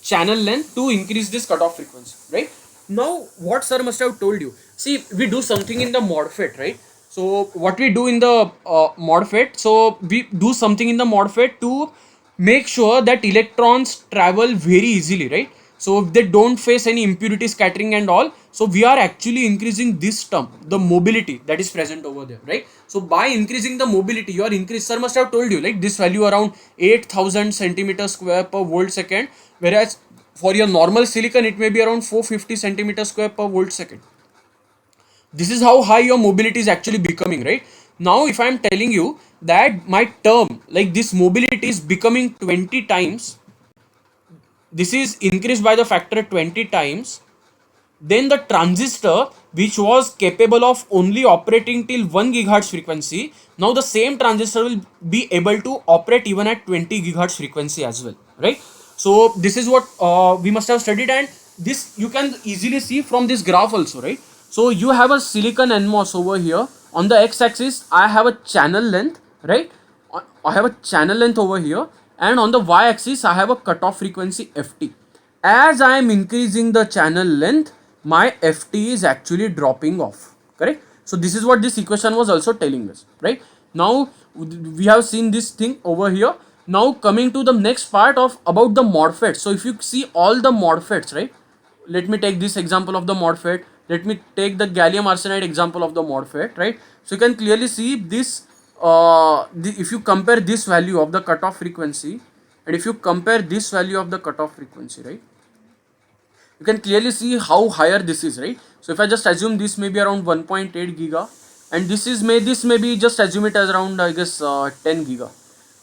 channel length to increase this cutoff frequency, right? Now what sir must have told you, see, we do something in the MOSFET, right? So what we do in the MOSFET, so we do something in the MOSFET to make sure that electrons travel very easily, right? So if they don't face any impurity scattering and all, so we are actually increasing this term, the mobility that is present over there, right? So by increasing the mobility, you are increase, sir must have told you, like this value around 8000 centimeters square per volt second, whereas for your normal silicon it may be around 450 centimeters square per volt second. This is how high your mobility is actually becoming, right? Now if I am telling you that my term, like this mobility is becoming 20 times, this is increased by the factor 20 times, then the transistor which was capable of only operating till 1 gigahertz frequency, now the same transistor will be able to operate even at 20 gigahertz frequency as well, right? So this is what we must have studied, and this you can easily see from this graph also, right? So you have a silicon NMOS over here. On the x-axis I have a channel length, right? I have a channel length over here, and on the y-axis I have a cutoff frequency ft. As I am increasing the channel length, my ft is actually dropping off, correct? So this is what this equation was also telling us, right? Now we have seen this thing over here. Now coming to the next part of about the MOSFET. So if you see all the MOSFETs, right? Let me take this example of the MOSFET. Let me take the gallium arsenide example of the MOSFET, right? So you can clearly see this. If you compare this value of the cutoff frequency, and if you compare this value of the cutoff frequency, right, you can clearly see how higher this is, right? So if I just assume this may be around 1.8 giga, and this may be just assume it as around, I guess, 10 giga.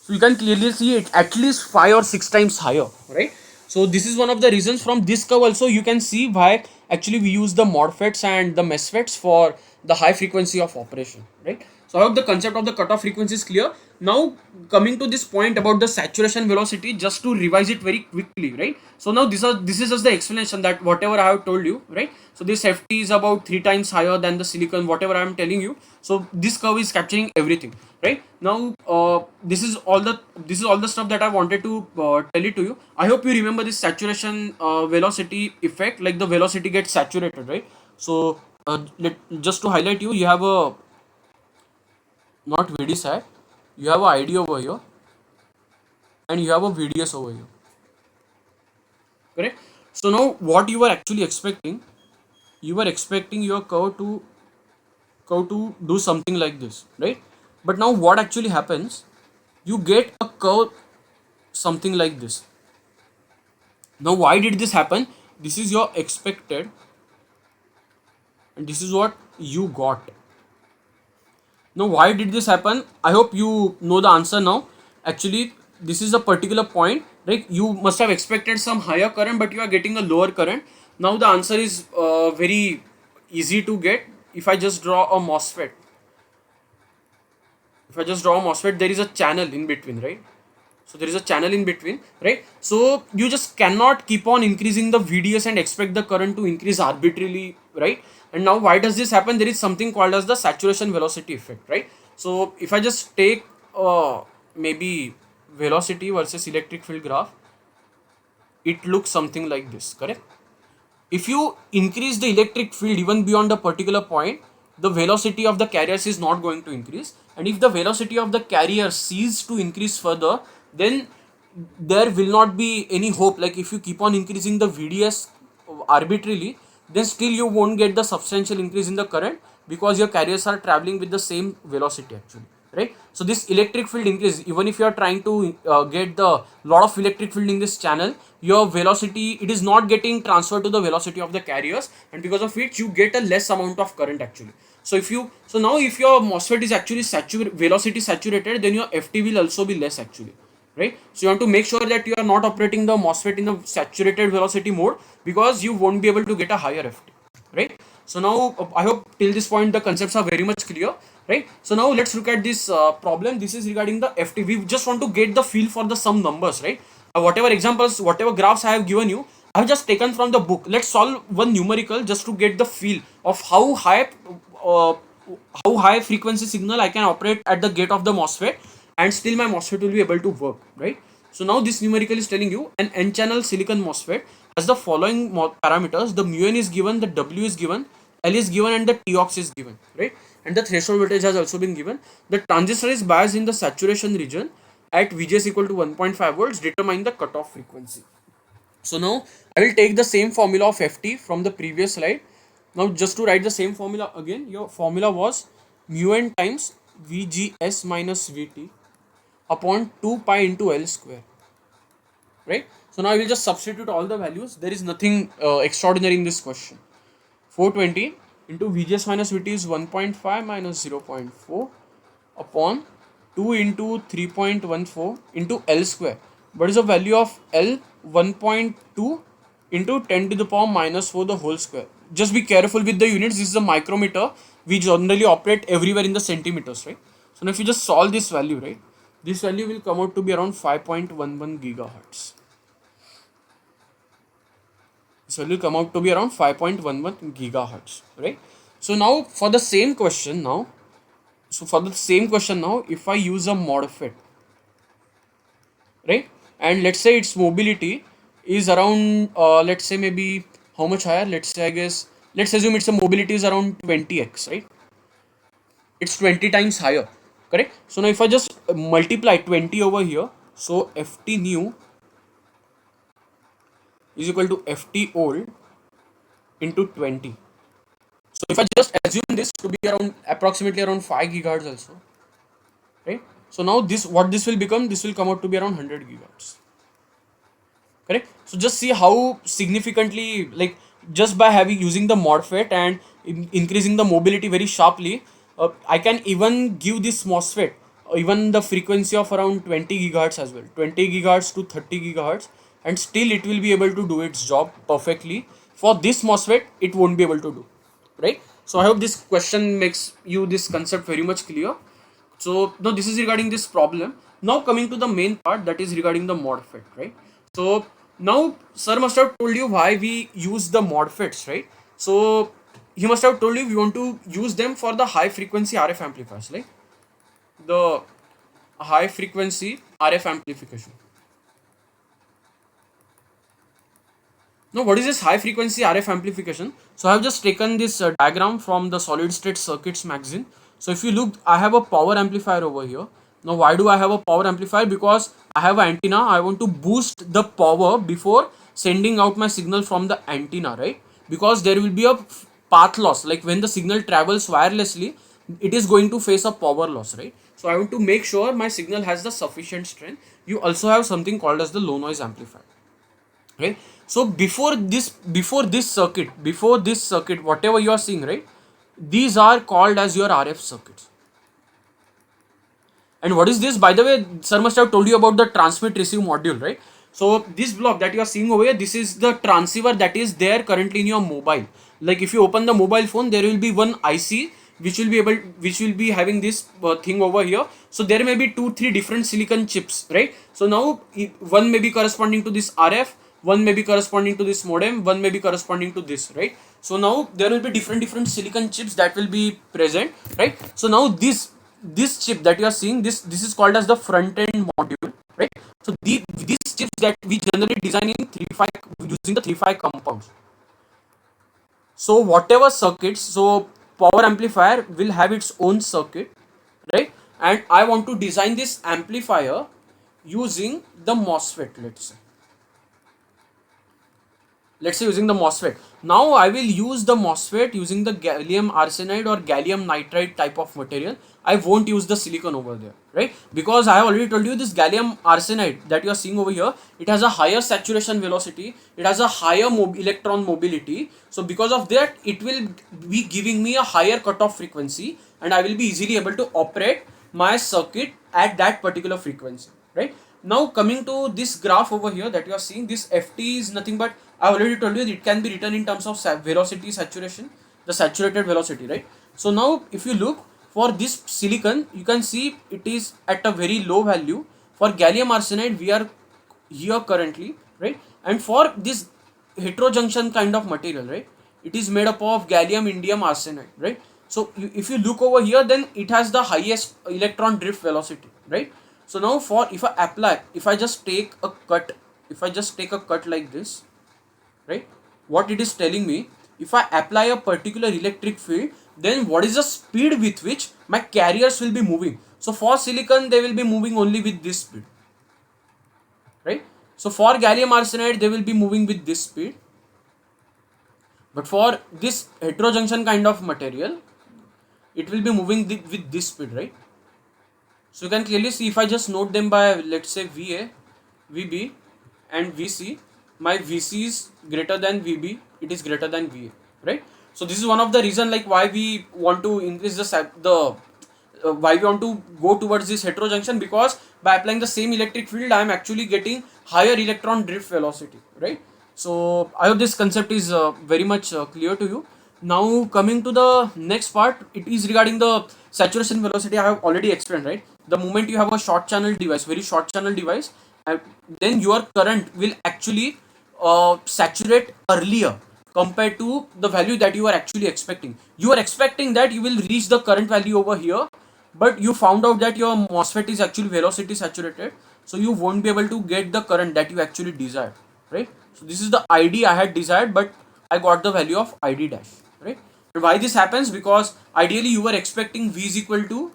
So you can clearly see it at least 5 or 6 times higher, right? So this is one of the reasons. From this curve also you can see why actually we use the MOSFETs and the MESFETs for the high frequency of operation, right? So I hope the concept of the cutoff frequency is clear. Now coming to this point about the saturation velocity, just to revise it very quickly, right? So now this is just the explanation that whatever I have told you, right? So this ft is about 3 times higher than the silicon, whatever I am telling you. So this curve is capturing everything, right? Now this is all the stuff that I wanted to tell it to you. I hope you remember this saturation velocity effect, like the velocity gets saturated, right? So just to highlight you, you have a not VDSAT, you have a ID over here, and you have a VDS over here, correct? So now what you were actually expecting, you were expecting your curve to do something like this, right? But now what actually happens, you get a curve something like this. Now why did this happen? This is your expected, and this is what you got. Now why did this happen? I hope you know the answer now. Actually this is a particular point, right? You must have expected some higher current, but you are getting a lower current. Now the answer is very easy to get. If I just draw a MOSFET, there is a channel in between, right? So there is a channel in between, right? So you just cannot keep on increasing the VDS and expect the current to increase arbitrarily, right? And now why does this happen? There is something called as the saturation velocity effect, right? So if I just take maybe velocity versus electric field graph, it looks something like this, correct? If you increase the electric field even beyond a particular point, the velocity of the carriers is not going to increase, and if the velocity of the carrier ceases to increase further, then there will not be any hope. Like if you keep on increasing the VDS arbitrarily, then still you won't get the substantial increase in the current, because your carriers are traveling with the same velocity actually, right? So this electric field increase, even if you are trying to get the lot of electric field in this channel, your velocity, it is not getting transferred to the velocity of the carriers, and because of which you get a less amount of current actually. So now if your MOSFET is actually velocity saturated, then your ft will also be less actually, right? So you want to make sure that you are not operating the MOSFET in the saturated velocity mode, because you won't be able to get a higher ft, right? So now I hope till this point the concepts are very much clear, right? So now let's look at this problem. This is regarding the FT. We just want to get the feel for the some numbers, right? Whatever examples, whatever graphs I have given you, I have just taken from the book. Let's solve one numerical just to get the feel of uh, how high frequency signal I can operate at the gate of the MOSFET, and still my MOSFET will be able to work, right? So now this numerical is telling you an N-channel silicon MOSFET has the following parameters. The mu n is given, the W is given, L is given, and the Tox is given, right? And the threshold voltage has also been given. The transistor is biased in the saturation region at VGS equal to 1.5 volts. Determine the cutoff frequency. So now I will take the same formula of Ft from the previous slide. Now just to write the same formula again, your formula was mu n times VGS minus VT upon 2 pi into L square, right? So now I will just substitute all the values. There is nothing extraordinary in this question. 420 into VGS minus VT is 1.5 minus 0.4 upon 2 into 3.14 into L square. What is the value of L? 1.2 into 10 to the power minus 4 the whole square. Just be careful with the units. This is a micrometer. We generally operate everywhere in the centimeters, right? So now if you just solve this value, right, this value will come out to be around 5.11 gigahertz. So it will come out to be around 5.11 gigahertz, right? So now for the same question now, if I use a MOSFET, right, and let's say its mobility is around, let's say maybe how much higher? Let's say, I guess, let's assume its mobility is around 20x, right? It's 20 times higher, correct? So now if I just multiply 20 over here, so Ft new is equal to Ft old into 20. So if I just assume this to be around approximately around 5 gigahertz also, right? So now this, what this will become, this will come out to be around 100 gigahertz, correct? So just see how significantly, like, just by having using the MOSFET and increasing the mobility very sharply, I can even give this MOSFET even the frequency of around 20 gigahertz as well, 20 gigahertz to 30 gigahertz, and still it will be able to do its job perfectly. For this MOSFET it won't be able to do, right? So I hope this question makes you this concept very much clear. So now this is regarding this problem. Now coming to the main part, that is regarding the MOSFET, right? So now sir must have told you why we use the MOSFETs, right? So he must have told you we want to use them for the high frequency RF amplifiers, like the high frequency RF amplification. Now what is this high frequency RF amplification? So I have just taken this diagram from the solid state circuits magazine. So if you look, I have a power amplifier over here. Now why do I have a power amplifier? Because I have an antenna. I want to boost the power before sending out my signal from the antenna, right? Because there will be a path loss. Like when the signal travels wirelessly, it is going to face a power loss, right? So I want to make sure my signal has the sufficient strength. You also have something called as the low noise amplifier, right? So before this circuit, whatever you are seeing, right, these are called as your RF circuits. And what is this? By the way, sir must have told you about the transmit receive module, right? So this block that you are seeing over here, this is the transceiver that is there currently in your mobile. Like if you open the mobile phone, there will be one IC which will be having this thing over here. So there may be 2-3 different silicon chips, right? So now one may be corresponding to this RF, one may be corresponding to this modem, one may be corresponding to this, right? So now there will be different silicon chips that will be present, right? So now this chip that you are seeing, this is called as the front end module, right? So these chips that we generally design in 3-5 using the 3-5 compounds. So whatever circuits, so power amplifier will have its own circuit, right? And I want to design this amplifier using the MOSFET, let's say using the MOSFET. Now I will use the MOSFET using the gallium arsenide or gallium nitride type of material. I won't use the silicon over there, right? Because I have already told you this gallium arsenide that you are seeing over here, it has a higher saturation velocity, it has a higher electron mobility. So because of that, it will be giving me a higher cutoff frequency, and I will be easily able to operate my circuit at that particular frequency, right? Now coming to this graph over here that you are seeing, this Ft is nothing but I already told you that it can be written in terms of velocity saturation, the saturated velocity, right? So now if you look for this silicon, you can see it is at a very low value. For gallium arsenide, we are here currently, right? And for this heterojunction kind of material, right, it is made up of gallium indium arsenide, right? So if you look over here, then it has the highest electron drift velocity, right? So now for if I apply, if I just take a cut, if I just take a cut like this, right, what it is telling me, if I apply a particular electric field, then what is the speed with which my carriers will be moving? So for silicon, they will be moving only with this speed, right? So for gallium arsenide, they will be moving with this speed, but for this heterojunction kind of material, it will be moving with this speed, right? So you can clearly see, if I just note them by, let's say, VA, VB and VC, my VC is greater than VB, it is greater than VA, right? So this is one of the reason like why we want to increase why we want to go towards this heterojunction, because by applying the same electric field, I am actually getting higher electron drift velocity, right? So I hope this concept is very much clear to you. Now coming to the next part, it is regarding the saturation velocity. I have already explained, right? The moment you have a short channel device, very short channel device, then your current will actually saturate earlier compared to the value that you are actually expecting. You are expecting that you will reach the current value over here, but you found out that your MOSFET is actually velocity saturated, so you won't be able to get the current that you actually desired, right? So this is the ID I had desired, but I got the value of ID dash, right? And why this happens? Because ideally you were expecting V is equal to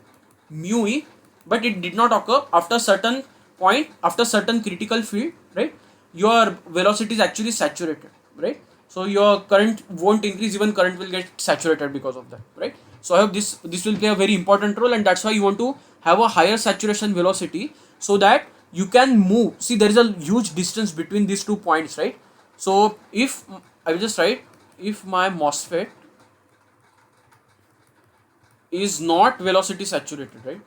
mu E, but it did not occur. After certain point, after certain critical field, right, your velocity is actually saturated, right? So your current won't increase, even current will get saturated because of that, right? So I hope this will play a very important role, and that's why you want to have a higher saturation velocity, so that you can move. See, there is a huge distance between these 2 points, right? So if I will just write, if my MOSFET is not velocity saturated, right?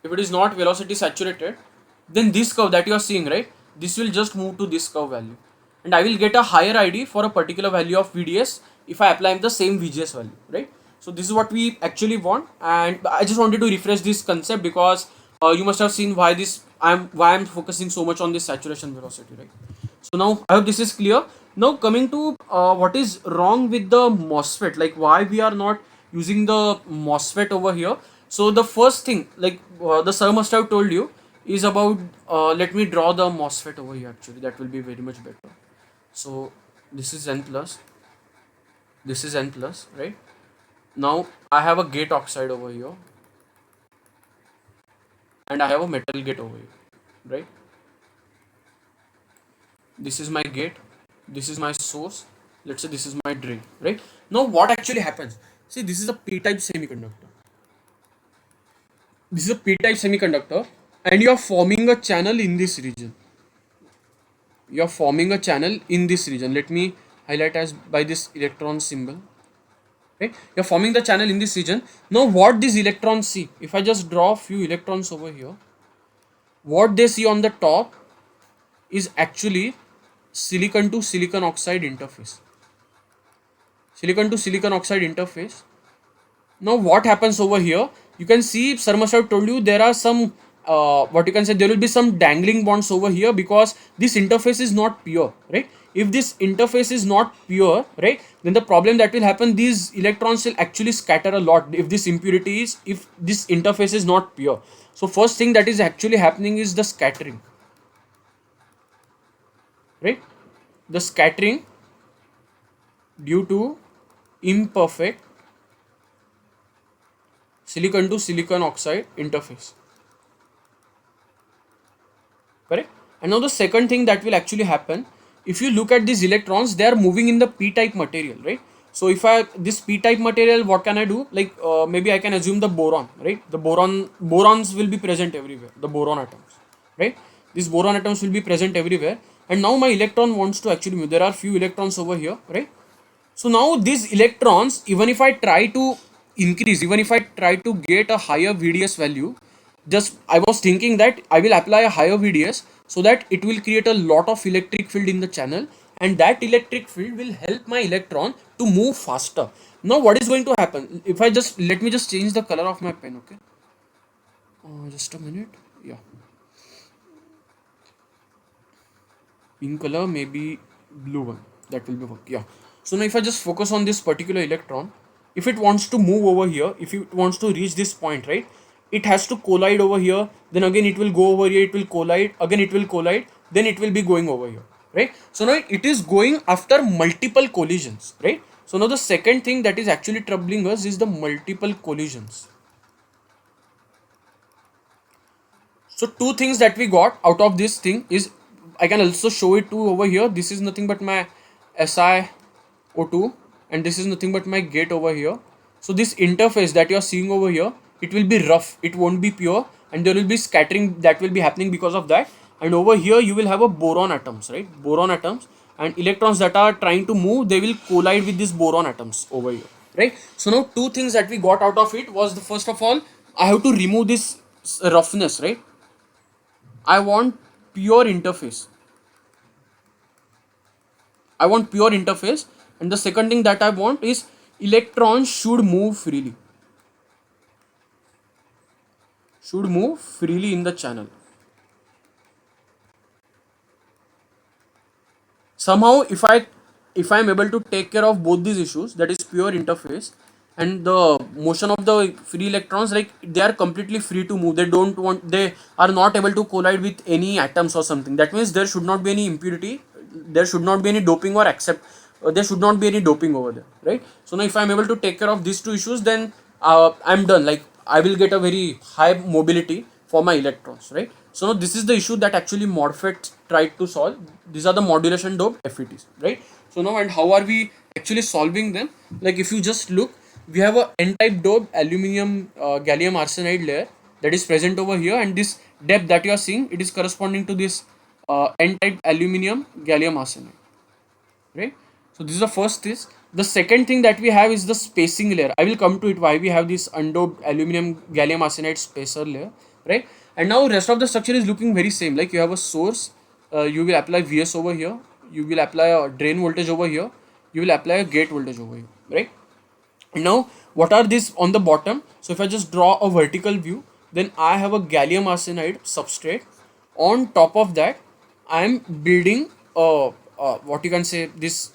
If it is not velocity saturated, then this curve that you are seeing, right, this will just move to this curve value, and I will get a higher ID for a particular value of VDS if I apply the same VGS value, right? So this is what we actually want, and I just wanted to refresh this concept, because you must have seen why I'm focusing so much on this saturation velocity, right? So now I hope this is clear. Now coming to what is wrong with the MOSFET, like why we are not using the MOSFET over here. So the first thing, like the sir must have told you, is about let me draw the MOSFET over here, actually that will be very much better. So this is N plus, this is N plus, right? Now I have a gate oxide over here, and I have a metal gate over here, right? This is my gate, this is my source, let's say this is my drain, right? Now what actually happens? See, this is a p-type semiconductor, this is a p-type semiconductor, and you are forming a channel in this region. You are forming a channel in this region. Let me highlight as by this electron symbol, right? You're forming the channel in this region. Now what these electrons see, if I just draw a few electrons over here, what they see on the top is actually silicon to silicon oxide interface. Silicon to silicon oxide interface. Now what happens over here, you can see sir must have told you there are some what you can say, there will be some dangling bonds over here, because this interface is not pure, right? If this interface is not pure, right, then the problem that will happen, these electrons will actually scatter a lot if this impurity is, if this interface is not pure. So first thing that is actually happening is the scattering, right? The scattering due to imperfect silicon to silicon oxide interface, correct? And now the second thing that will actually happen, if you look at these electrons, they are moving in the p-type material, right? So if I this p-type material, what can I do? Like maybe I can assume the boron, right? The borons will be present everywhere, the boron atoms, right? These boron atoms will be present everywhere, and now my electron wants to actually move. There are few electrons over here, right? So now these electrons, even if I try to increase, even if I try to get a higher VDS value, just I was thinking that I will apply a higher VDS, so that it will create a lot of electric field in the channel, and that electric field will help my electron to move faster. Now what is going to happen if I just, let me just change the color of my pen, okay? Just a minute. Yeah, pink color, maybe blue one, that will be work. Yeah, so now if I just focus on this particular electron, if it wants to move over here, if it wants to reach this point, right, it has to collide over here, then again it will go over here, it will collide, again it will collide, then it will be going over here, right? So now it is going after multiple collisions, right? So now the second thing that is actually troubling us is the multiple collisions. So two things that we got out of this thing is, I can also show it to over here. This is nothing but my SiO2, and this is nothing but my gate over here. So this interface that you are seeing over here, it will be rough, it won't be pure, and there will be scattering that will be happening because of that. And over here you will have a boron atoms, right? Boron atoms, and electrons that are trying to move, they will collide with these boron atoms over here, right? So now two things that we got out of it was, the first of all, I have to remove this roughness, right? I want pure interface. I want pure interface. And the second thing that I want is electrons should move freely. Should move freely in the channel. Somehow if I'm able to take care of both these issues, that is pure interface and the motion of the free electrons, like they are completely free to move, they are not able to collide with any atoms or something. That means there should not be any impurity, there should not be any doping, or there should not be any doping over there, right? So now if I'm able to take care of these two issues, then I'm done, like I will get a very high mobility for my electrons, right? So now this is the issue that actually MORPHET tried to solve. These are the modulation doped FETs, right? So now, and how are we actually solving them? Like if you just look, we have a N-type doped aluminum gallium arsenide layer that is present over here, and this depth that you are seeing, it is corresponding to this N-type aluminum gallium arsenide, right? So this is the first is. The second thing that we have is the spacing layer. I will come to it, why we have this undoped aluminum gallium arsenide spacer layer, right? And now rest of the structure is looking very same. Like you have a source, you will apply Vs over here, you will apply a drain voltage over here, you will apply a gate voltage over here, right? And now what are these on the bottom? So if I just draw a vertical view, then I have a gallium arsenide substrate. On top of that, I am building what you can say this.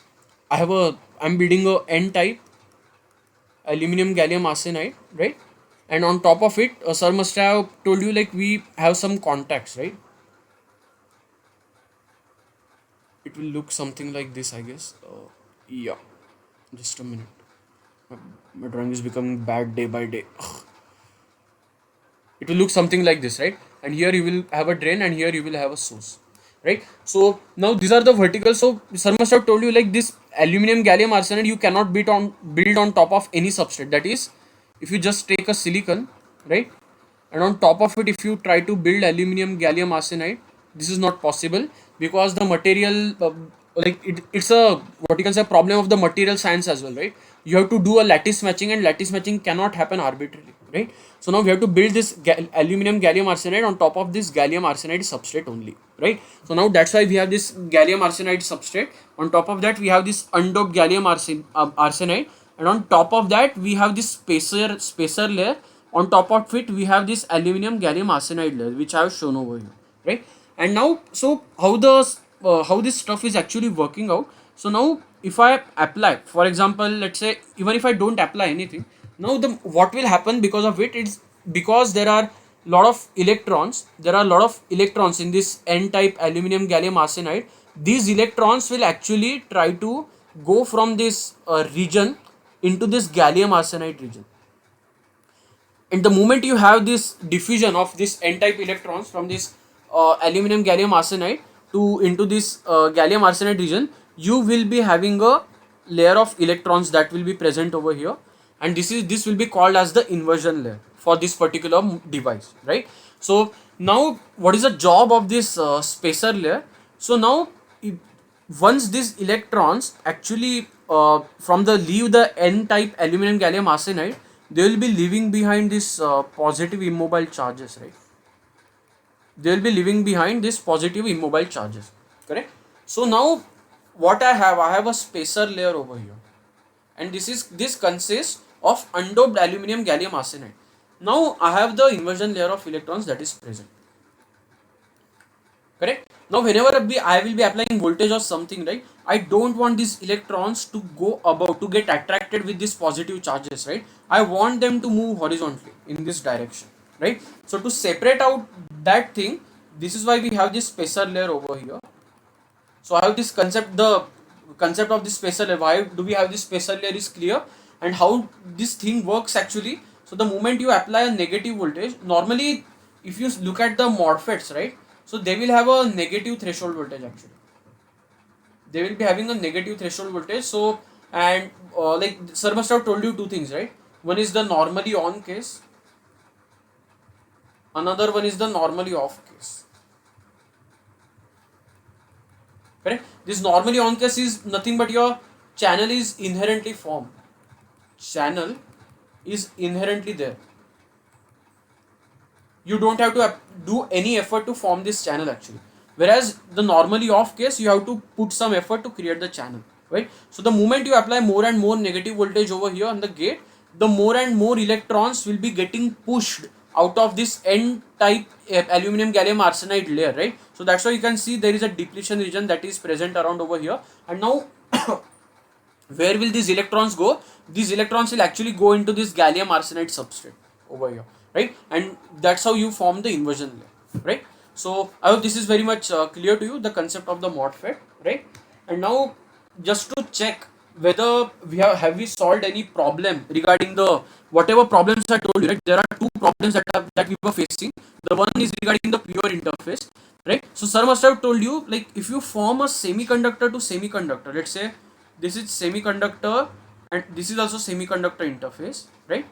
I'm building a N-type aluminum gallium arsenide, right? And on top of it, sir must have told you, like we have some contacts, right? It will look something like this, I guess. Yeah, just a minute. My drawing is becoming bad day by day. It will look something like this, right? And here you will have a drain, and here you will have a source, right? So now these are the verticals. So sir must have told you, like this aluminum gallium arsenide you cannot build on top of any substrate. That is, if you just take a silicon, right, and on top of it if you try to build aluminum gallium arsenide, this is not possible, because the material it's a, what you can say, problem of the material science as well, right? You have to do a lattice matching, and lattice matching cannot happen arbitrarily, right? So now we have to build this aluminum gallium arsenide on top of this gallium arsenide substrate only, right? So now that's why we have this gallium arsenide substrate. On top of that we have this undoped gallium arsenide, and on top of that we have this spacer layer. On top of it we have this aluminum gallium arsenide layer, which I have shown over here, right? And now, so how this stuff is actually working out. So now if I apply, for example, let's say even if I don't apply anything, now the what will happen because of it, it's because there are lot of electrons, in this N-type aluminum gallium arsenide. These electrons will actually try to go from this region into this gallium arsenide region. And the moment you have this diffusion of this N-type electrons from this aluminum gallium arsenide to into this gallium arsenide region, you will be having a layer of electrons that will be present over here, and this will be called as the inversion layer for this particular device, right? So now what is the job of this spacer layer? So now once these electrons actually from the leave the N-type aluminum gallium arsenide, they will be leaving behind this positive immobile charges, right? they will be leaving behind this positive immobile charges, correct? So now what I have a spacer layer over here, and this consists of undoped aluminum gallium arsenide. Now I have the inversion layer of electrons that is present, correct? Now whenever I will be applying voltage or something, right, I don't want these electrons to go above, to get attracted with these positive charges, right? I want them to move horizontally in this direction, right? So to separate out that thing, this is why we have this spacer layer over here. So I have this concept, the concept of this spacer layer. Why do we have this spacer layer is clear, and how this thing works actually. So the moment you apply a negative voltage, normally if you look at the MOSFETs, right, so they will have a negative threshold voltage actually. They will be having a negative threshold voltage. So, and like sir must have told you two things, right? One is the normally on case, another one is the normally off case. Correct? This normally on case is nothing but your channel is inherently formed. Channel is inherently there. You don't have to do any effort to form this channel actually. Whereas the normally off case, you have to put some effort to create the channel, right? So the moment you apply more and more negative voltage over here on the gate, the more and more electrons will be getting pushed out of this N type aluminum gallium arsenide layer, right? So that's why you can see there is a depletion region that is present around over here. And now where will these electrons go? These electrons will actually go into this gallium arsenide substrate over here, right? And that's how you form the inversion layer, right? So I hope this is very much clear to you, the concept of the MOSFET, right? And now just to check whether we have we solved any problem regarding the whatever problems I told you, right? There are two problems that we were facing. The one is regarding the pure interface, right? So sir must have told you, like if you form a semiconductor to semiconductor, let's say this is semiconductor and this is also semiconductor interface, right?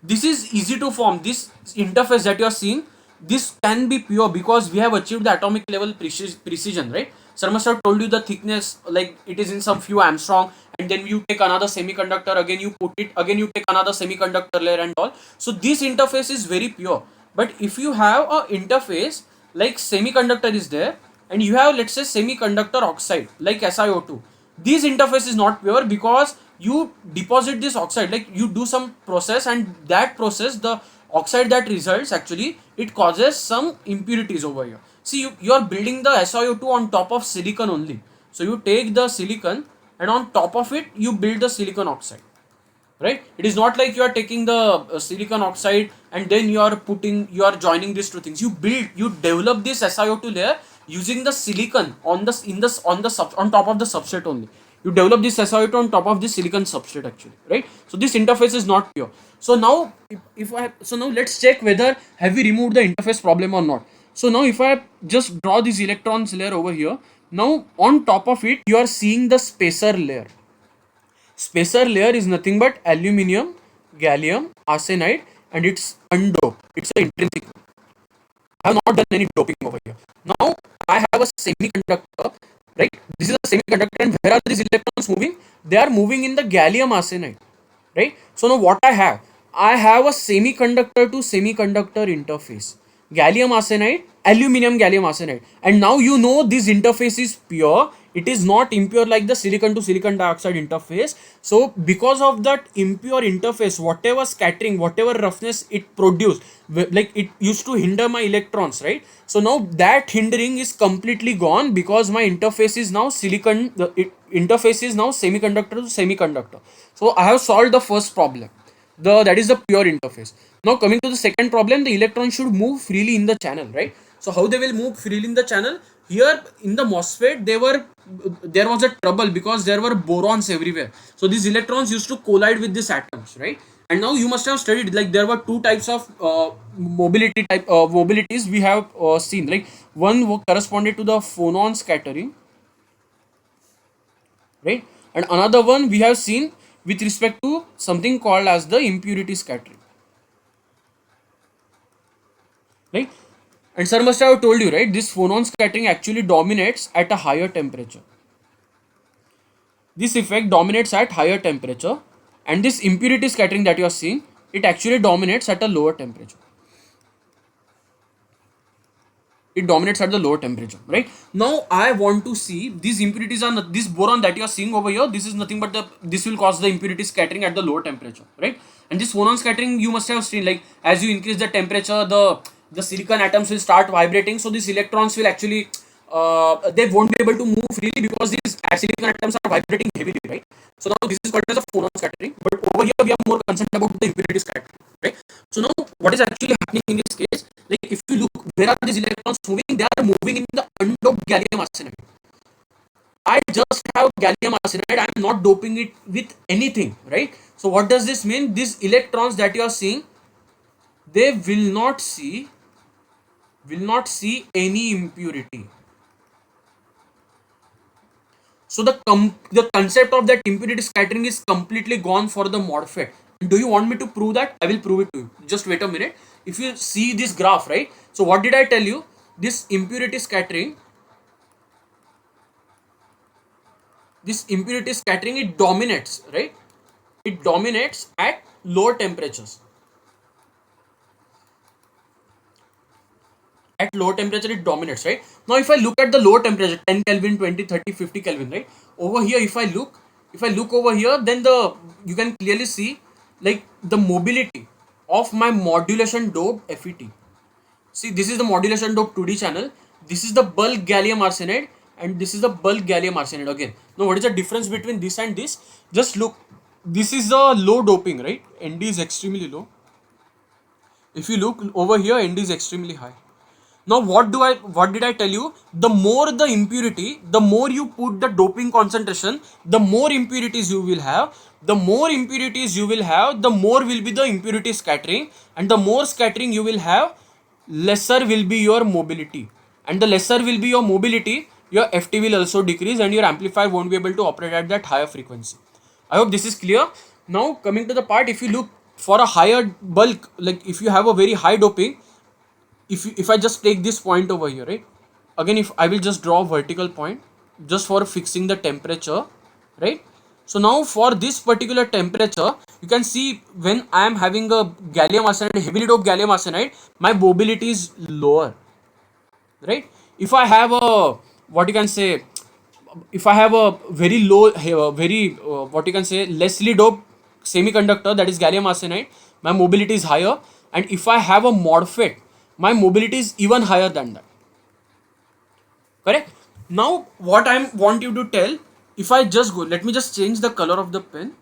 This is easy to form. This interface that you are seeing, this can be pure because we have achieved the atomic level precision, right? Sir must have told you the thickness, like it is in some few Armstrong, and then you take another semiconductor, again you put it, again you take another semiconductor layer and all. So this interface is very pure. But if you have a interface like semiconductor is there, and you have, let's say, semiconductor oxide like SiO2, this interface is not pure because you deposit this oxide, like you do some process, and that process, the oxide that results actually, it causes some impurities over here. See, you are building the SiO2 on top of silicon only. So you take the silicon and on top of it you build the silicon oxide, right? It is not like you are taking the silicon oxide and then you are joining these two things. You develop this SiO2 layer using the silicon on top of the substrate only. You develop this SiO2 on top of this silicon substrate actually, right? So this interface is not pure. So now now let's check whether have we removed the interface problem or not. So now if I just draw this electrons layer over here, now on top of it you are seeing the spacer layer. Spacer layer is nothing but aluminum gallium arsenide, and it's undoped. It's an intrinsic. I have not done any doping over here. Now I have a semiconductor, right? This is a semiconductor, and where are these electrons moving? They are moving in the gallium arsenide, right? So now what I have a semiconductor to semiconductor interface. Gallium arsenide, aluminum gallium arsenide, and now you know this interface is pure. It is not impure like the silicon to silicon dioxide interface. So because of that impure interface, whatever scattering, whatever roughness it produced, like it used to hinder my electrons, right? So now that hindering is completely gone because my interface is now interface is now semiconductor to semiconductor. So I have solved the first problem. That is the pure interface. Now coming to the second problem, the electron should move freely in the channel, right? So how they will move freely in the channel? Here in the MOSFET, there was a trouble because there were borons everywhere. So these electrons used to collide with these atoms, right? And now you must have studied, like there were two types of mobilities we have seen. Like one corresponded to the phonon scattering, right? And another one we have seen with respect to something called as the impurity scattering, right? And sir must have told you, right, this phonon scattering actually dominates at a higher temperature. This effect dominates at higher temperature, and this impurity scattering that you are seeing, it actually dominates at a lower temperature. It dominates at the lower temperature, right? Now I want to see these impurities are this boron that you are seeing over here. This is nothing but this will cause the impurity scattering at the lower temperature, right? And this phonon scattering you must have seen, like as you increase the temperature, the silicon atoms will start vibrating. So these electrons will actually they won't be able to move freely because these silicon atoms are vibrating heavily, right? So now this is called as a phonon scattering. But over here we are more concerned about the impurity scattering, right? So now what is actually happening in this case? Like if you look, where are these electrons moving? They are moving in the undoped gallium arsenide. I just have gallium arsenide. I am not doping it with anything, right? So what does this mean? These electrons that you are seeing, they will not see any impurity. So the concept of that impurity scattering is completely gone for the MOSFET. Do you want me to prove that? I will prove it to you. Just wait a minute. If you see this graph, right? So what did I tell you? This impurity scattering, it dominates, right? It dominates at lower temperatures. At low temperature it dominates, right? Now if I look at the low temperature, 10 Kelvin, 20, 30, 50 Kelvin, right? Over here, if I look over here, then you can clearly see like the mobility of my modulation doped FET. See, this is the modulation doped 2D channel. This is the bulk gallium arsenide, and this is the bulk gallium arsenide again. Now what is the difference between this and this? Just look, this is the low doping, right? ND is extremely low. If you look over here, ND is extremely high. Now what did I tell you? The more the impurity, the more you put the doping concentration, the more impurities you will have. The more impurities you will have, the more will be the impurity scattering, and the more scattering you will have, lesser will be your mobility. And the lesser will be your mobility, your FT will also decrease and your amplifier won't be able to operate at that higher frequency. I hope this is clear. Now coming to the part, if you look for a higher bulk, like if you have a very high doping, if I just take this point over here, right? Again, if I will just draw a vertical point just for fixing the temperature, right? So now for this particular temperature, you can see when I am having a gallium arsenide, heavily doped gallium arsenide, my mobility is lower, right? If I have a, what you can say, if I have a very low, very what you can say, lessly doped semiconductor, that is gallium arsenide, my mobility is higher. And if I have a MOSFET, my mobility is even higher than that. Correct? Now what I want you to tell, if I just go, let me just change the color of the pen.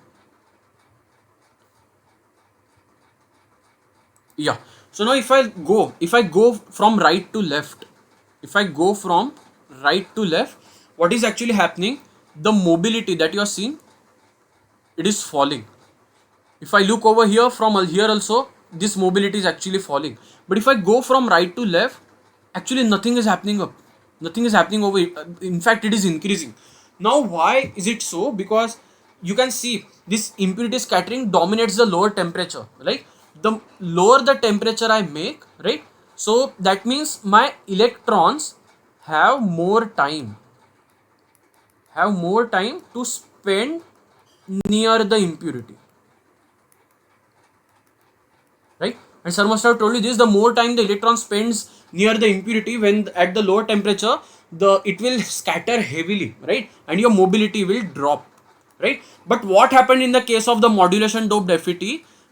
Yeah. So now if I go from right to left, what is actually happening? The mobility that you are seeing, it is falling. If I look over here, from here also, this mobility is actually falling. But if I go from right to left, actually nothing is happening up. Nothing is happening over. In fact, it is increasing. Now, why is it so? Because you can see this impurity scattering dominates the lower temperature. Like the lower the temperature I make, right? So that means my electrons have more time to spend near the impurity, right? And sir must have told you this, the more time the electron spends near the impurity, when at the lower temperature, it will scatter heavily, right? And your mobility will drop, right? But what happened in the case of the modulation doped FET?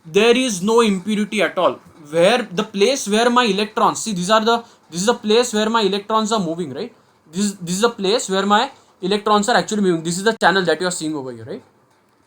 There is no impurity at all. Where the place where my electrons, see, this is the place where my electrons are moving, right? This is the place where my electrons are actually moving. This is the channel that you are seeing over here, right?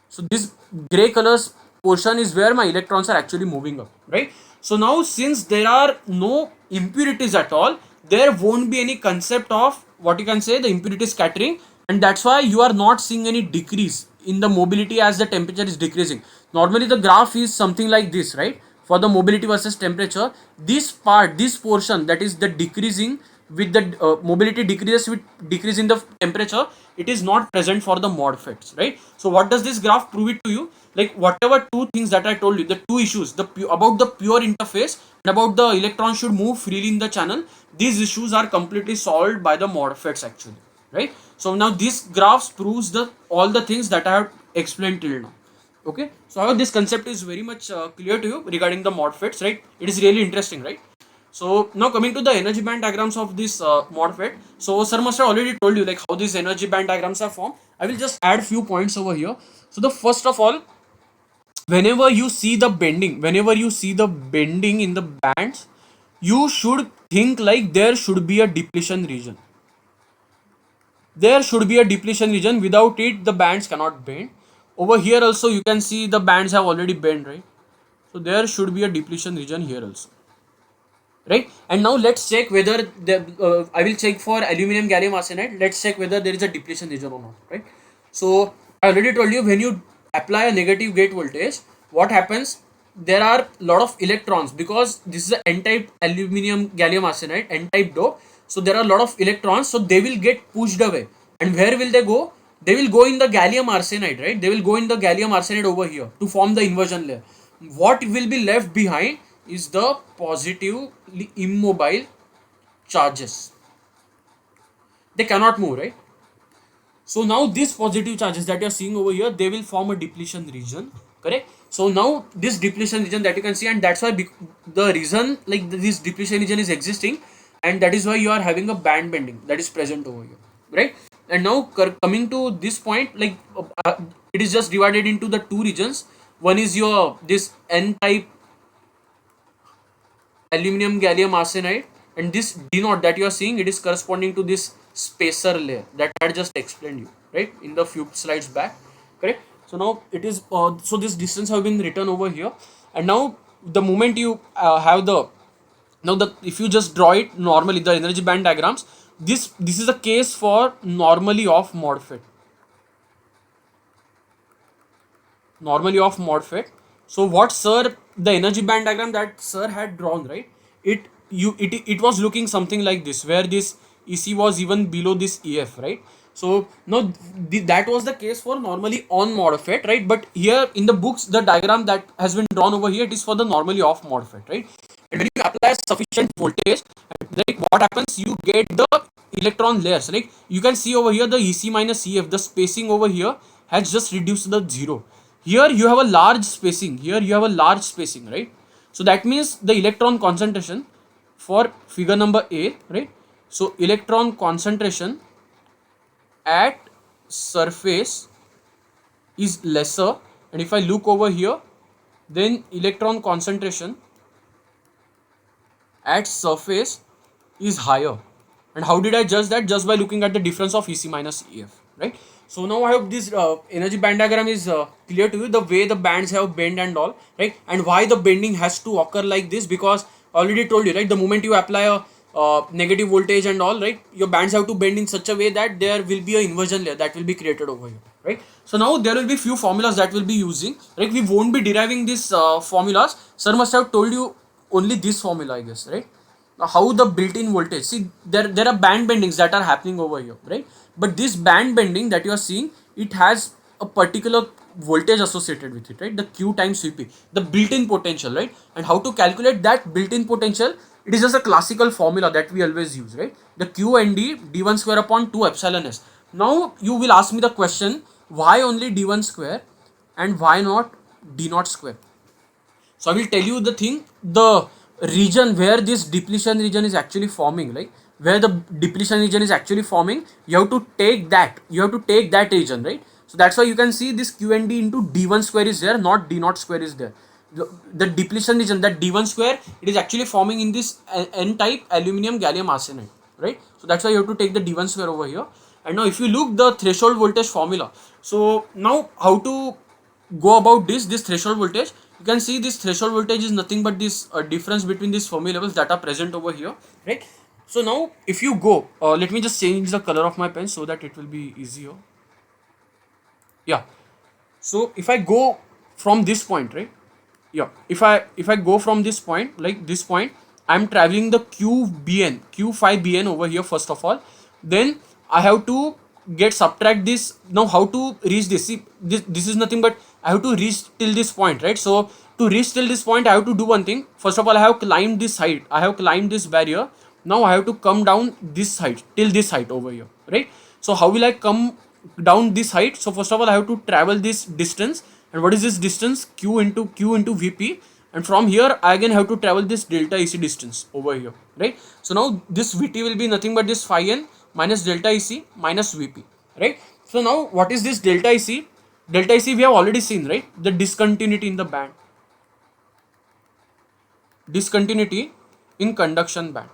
So this gray colors portion is where my electrons are actually moving up, right? So now, since there are no impurities at all, there won't be any concept of, what you can say, the impurity scattering, and that's why you are not seeing any decrease in the mobility as the temperature is decreasing. Normally the graph is something like this, right? For the mobility versus temperature, this portion, that is the decreasing with the mobility decreases with decrease in the temperature, it is not present for the MOSFETs, right? So what does this graph prove it to you? Like whatever two things that I told you, the two issues, about the pure interface and about the electrons should move freely in the channel, these issues are completely solved by the MOSFETs actually, right? So now this graphs proves all the things that I have explained till now. Okay, so I hope this concept is very much clear to you regarding the MOSFETs, right? It is really interesting, right? So now coming to the energy band diagrams of this MOSFET. So sir must have already told you like how these energy band diagrams are formed. I will just add few points over here. So the first of all, whenever you see the bending in the bands, you should think like there should be a depletion region. There should be a depletion region. Without it, the bands cannot bend. Over here also you can see the bands have already bent, right? So there should be a depletion region here also, right? And now let's check whether I will check for aluminum gallium arsenide. Let's check whether there is a depletion region or not, right? So I already told you, when you apply a negative gate voltage, what happens? There are lot of electrons, because this is a n-type aluminum gallium arsenide, n-type doped. So there are a lot of electrons, so they will get pushed away. And where will they go? They will go in the gallium arsenide, right? They will go in the gallium arsenide over here to form the inversion layer. What will be left behind is the positively immobile charges. They cannot move, right? So now these positive charges that you are seeing over here, they will form a depletion region, correct? So now this depletion region that you can see, and that's why the reason like this depletion region is existing, and that is why you are having a band bending that is present over here, right? And now coming to this point, like it is just divided into the two regions. One is your this n-type aluminum gallium arsenide, and this d naught that you are seeing, it is corresponding to this spacer layer that I had just explained you, right, in the few slides back, correct? So now it is so this distance have been written over here. And now the moment you have the now the if you just draw it normally, the energy band diagrams, this is a case for normally off MOSFET. So what sir, the energy band diagram that sir had drawn, right, it was looking something like this, where this EC was even below this EF, right? So now that was the case for normally on MOSFET, right? But here in the books, the diagram that has been drawn over here, it is for the normally off MOSFET, right? And when you apply sufficient voltage, like what happens, you get the electron layers. Like you can see over here, the EC minus EF, the spacing over here has just reduced to the zero. Here you have a large spacing, right? So that means the electron concentration for figure number A, right? So electron concentration at surface is lesser, and if I look over here, then electron concentration at surface is higher. And how did I judge that? Just by looking at the difference of EC minus EF, right? So now I hope this energy band diagram is clear to you, the way the bands have bent and all, right? And why the bending has to occur like this, because I already told you, right, the moment you apply a negative voltage and all, right, your bands have to bend in such a way that there will be an inversion layer that will be created over here, right? So now there will be few formulas that will be using, right? We won't be deriving these formulas. Sir must have told you only this formula, I guess, right? How the built-in voltage, see, there are band bendings that are happening over here, right? But this band bending that you are seeing, it has a particular voltage associated with it, right? The Q times Vp, the built-in potential, right? And how to calculate that built-in potential, it is just a classical formula that we always use, right? The Q and D, d1 square upon 2 epsilon s. Now you will ask me the question, why only d1 square and why not d naught square? So I will tell you the thing, the region where this depletion region is actually forming, like where the depletion region is actually forming, you have to take that region, right? So that's why you can see this Q and D into d1 square is there, not d naught square is there. The depletion region, that d1 square, it is actually forming in this n-type aluminum gallium arsenide, right? So that's why you have to take the d1 square over here. And now if you look the threshold voltage formula, so now how to go about this threshold voltage, you can see this threshold voltage is nothing but this difference between these Fermi levels that are present over here, right? So now if you go, let me just change the color of my pen so that it will be easier. Yeah, so if I go from this point, right, yeah, if I go from this point, like this point, I'm traveling the q5bn over here first of all. Then I have to get subtract this. Now how to reach this? See, this is nothing but I have to reach till this point, right? So to reach till this point, I have to do one thing. First of all, I have climbed this height, I have climbed this barrier. Now I have to come down this height till this height over here, right? So how will I come down this height? So first of all, I have to travel this distance. And what is this distance? Q into Vp. and from here I again have to travel this delta EC distance over here, right? So now this VT will be nothing but this phi n minus delta EC minus VP, right? So now what is this delta EC? Delta EC we have already seen, right? The discontinuity in the band, discontinuity in conduction band.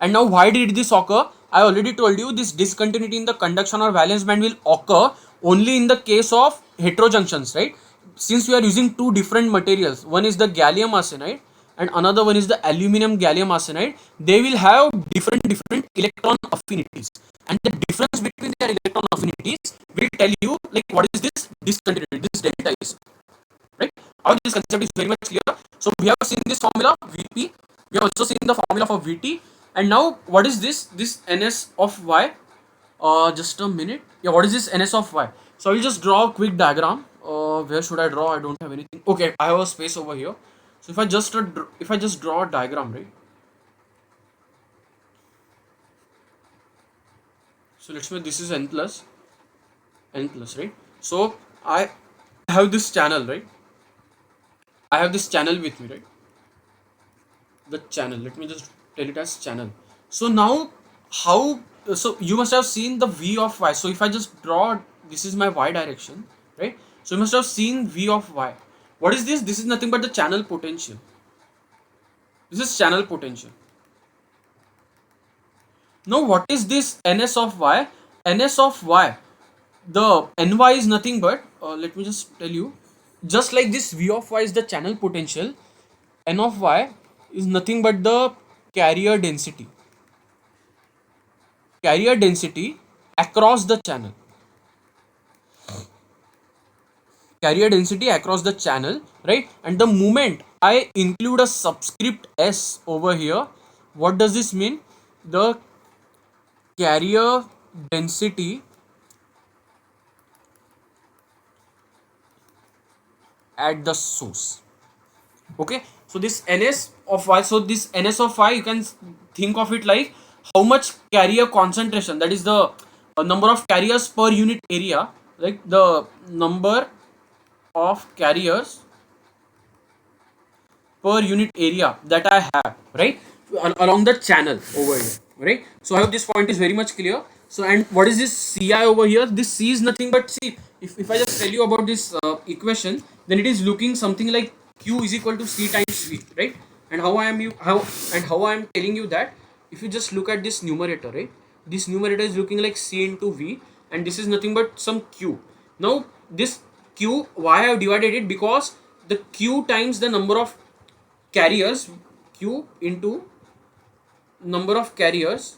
And now why did this occur? I already told you this discontinuity in the conduction or valence band will occur only in the case of heterojunctions, right? Since we are using two different materials, one is the gallium arsenide and another one is the aluminum gallium arsenide, they will have different electron affinities, and the difference between their electron affinities will tell you like what is this discontinuity, this delta is, right? How this concept is very much clear. So we have seen this formula Vp, we have also seen the formula for Vt, and now what is this ns of y? Just a minute. Yeah, what is this ns of y? So I will just draw a quick diagram. Where should I draw? I don't have anything. Okay, I have a space over here. So if I just draw a diagram, right? So let's say this is n plus, right? So I have this channel, right? I have this channel with me, right? The channel. Let me just tell it as channel. So now how? So you must have seen the v of y. So if I just draw, this is my y direction, right? So you must have seen v of y. What is this? This is nothing but the channel potential. This is channel potential. Now what is this ns of y? Ns of y, the ny is nothing but, let me just tell you, just like this v of y is the channel potential, n of y is nothing but the carrier density across the channel. Carrier density across the channel, right? And the moment I include a subscript s over here, what does this mean? The carrier density at the source. Okay, so this ns of y, so this ns of y, you can think of it like how much carrier concentration, that is the number of carriers per unit area, like the number of carriers per unit area that I have, right, along the channel over here, right? So I hope this point is very much clear. So, and what is this ci over here? This c is nothing but, see, if I just tell you about this equation, then it is looking something like q is equal to c times v, right? And how I am telling you that, if you just look at this numerator, right, this numerator is looking like c into v, and this is nothing but some q. Now this q, why I have divided it? Because the q times the number of carriers, q into number of carriers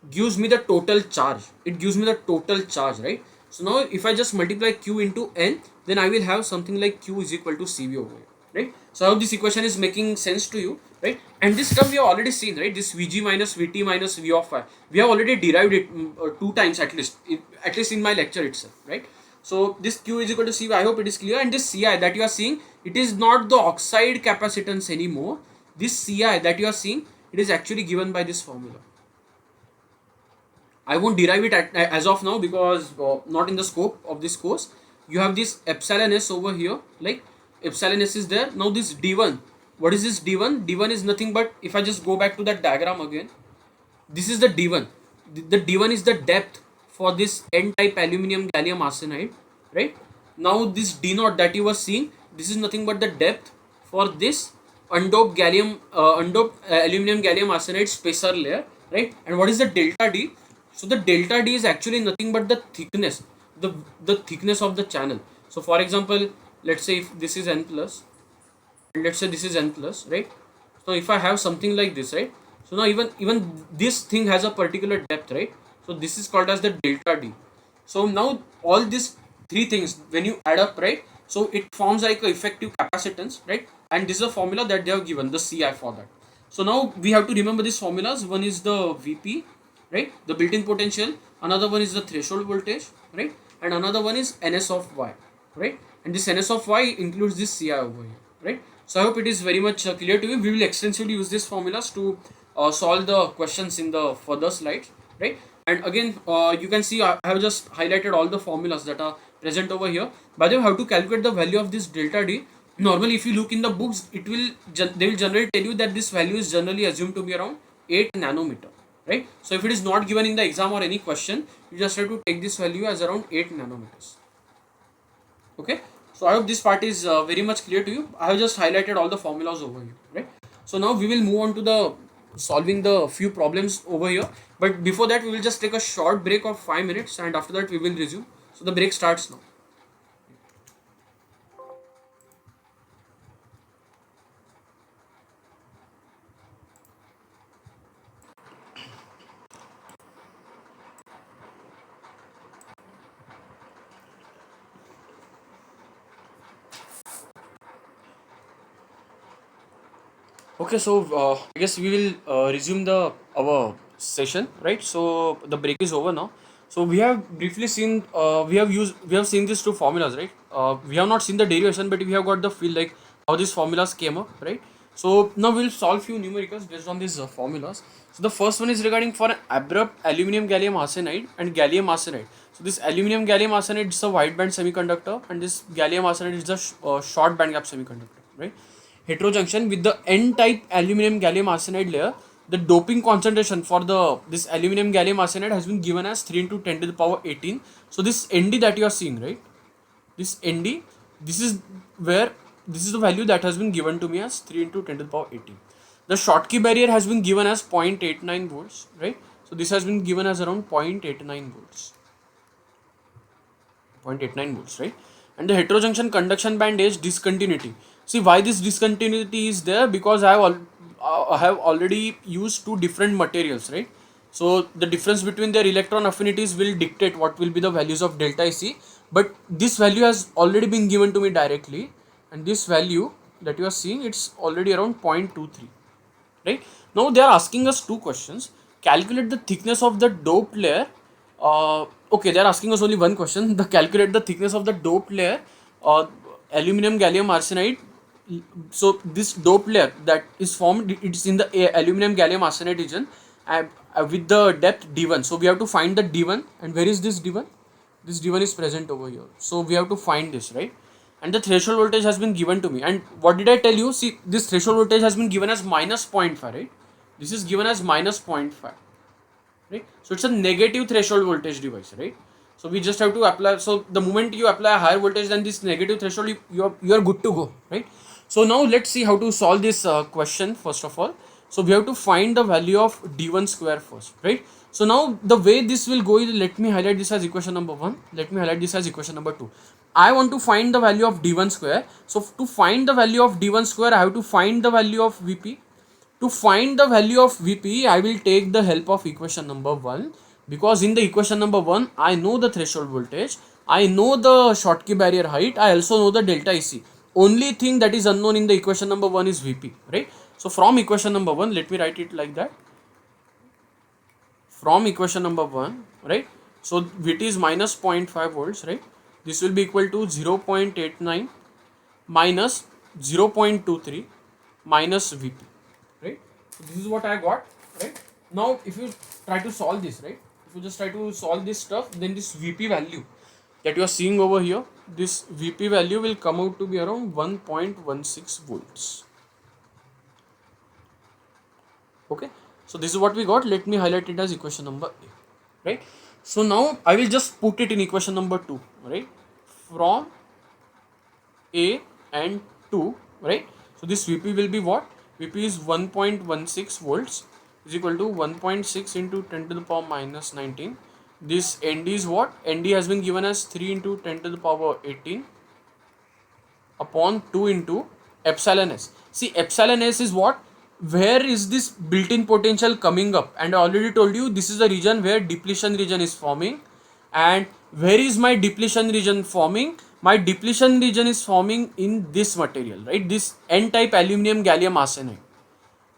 gives me the total charge. It gives me the total charge, right? So now if I just multiply q into n, then I will have something like q is equal to cv over here, right? So I hope this equation is making sense to you, right? And this term we have already seen, right? This vg minus vt minus v of y, we have already derived it 2 times at least in my lecture itself, right? So this q is equal to cv. I hope it is clear. And this ci that you are seeing, it is not the oxide capacitance anymore. This ci that you are seeing, it is actually given by this formula. I won't derive it as of now, because not in the scope of this course. You have this epsilon s over here, like epsilon s is there. Now this d1, what is this d1? D1 is nothing but, if I just go back to that diagram again, this is the d1. The d1 is the depth for this n-type aluminum gallium arsenide, right? Now this d0 that you were seeing, this is nothing but the depth for this undoped aluminum gallium arsenide spacer layer, right? And what is the delta d? So the delta d is actually nothing but the thickness, the thickness of the channel. So for example, let's say if this is n plus, and let's say this is n plus, right? So if I have something like this, right? So now even this thing has a particular depth, right? So this is called as the delta d. So now all these three things, when you add up, right, so it forms like a effective capacitance, right? And this is a formula that they have given, the ci for that. So now we have to remember these formulas. One is the vp, right, the built-in potential. Another one is the threshold voltage, right? And another one is ns of y, right? And this ns of y includes this ci over here, right? So I hope it is very much clear to you. We will extensively use these formulas to solve the questions in the further slides, right? And again, you can see I have just highlighted all the formulas that are present over here. By the way, how to calculate the value of this delta D? Normally, if you look in the books, they will generally tell you that this value is generally assumed to be around 8 nanometer, right? So if it is not given in the exam or any question, you just have to take this value as around 8 nanometers. Okay, so I hope this part is very much clear to you. I have just highlighted all the formulas over here, right? So now we will move on to the solving the few problems over here, but before that we will just take a short break of 5 minutes, and after that we will resume. So the break starts now. Okay, so I guess we will resume the our session, right? So the break is over now. So we have briefly seen we have seen these two formulas, right? We have not seen the derivation, but we have got the feel like how these formulas came up, right? So now we'll solve few numericals based on these formulas. So the first one is regarding for an abrupt aluminum gallium arsenide and gallium arsenide. So this aluminum gallium arsenide is a wide band semiconductor, and this gallium arsenide is the short band gap semiconductor, right? Heterojunction with the n-type aluminum gallium arsenide layer, the doping concentration for the this aluminum gallium arsenide has been given as 3 into 10 to the power 18. So this Nd that you are seeing, right? This Nd, this is where this is the value that has been given to me as 3 into 10 to the power 18. The Schottky barrier has been given as 0.89 volts, right? So this has been given as around 0.89 volts. 0.89 volts, right? And the heterojunction conduction band is discontinuity. See why this discontinuity is there? Because I have already used two different materials, right? So the difference between their electron affinities will dictate what will be the values of delta IC. But this value has already been given to me directly, and this value that you are seeing, it's already around 0.23, right? Now they are asking us two questions. Calculate the thickness of the doped layer. Okay, they are asking us only one question. The calculate the thickness of the doped layer, aluminum gallium arsenide. So this doped layer that is formed, it's in the aluminum gallium arsenide region, with the depth D1. So we have to find the D1, and where is this D1? This D1 is present over here. So we have to find this, right? And the threshold voltage has been given to me. And what did I tell you? See, this threshold voltage has been given as minus 0.5, right? This is given as minus 0.5, right? So it's a negative threshold voltage device, right? So we just have to apply. So the moment you apply a higher voltage than this negative threshold, you are good to go, right? So now let's see how to solve this question first of all. So we have to find the value of d1 square first, right? So now the way this will go is, let me highlight this as equation number 1. Let me highlight this as equation number 2. I want to find the value of d1 square. So to find the value of d1 square, I have to find the value of Vp. To find the value of Vp, I will take the help of equation number 1, because in the equation number 1, I know the threshold voltage, I know the Schottky barrier height, I also know the delta IC. Only thing that is unknown in the equation number 1 is Vp, right? So from equation number 1, let me write it like that. From equation number 1, right? So Vt is minus 0.5 volts, right? This will be equal to 0.89 minus 0.23 minus Vp, right? So this is what I got, right? Now if you try to solve this, right? If you just try to solve this stuff, then this Vp value that you are seeing over here, this Vp value will come out to be around 1.16 volts. Okay, so this is what we got. Let me highlight it as equation number A, right? So now I will just put it in equation number 2, right? From A and 2, right? So this Vp will be what? Vp is 1.16 volts is equal to 1.6 into 10 to the power minus 19. This Nd is what? Nd has been given as 3 into 10 to the power 18 upon 2 into epsilon s. See, epsilon s is what? Where is this built-in potential coming up? And I already told you this is the region where depletion region is forming. And where is my depletion region forming? My depletion region is forming in this material, right? This n-type aluminum gallium arsenide.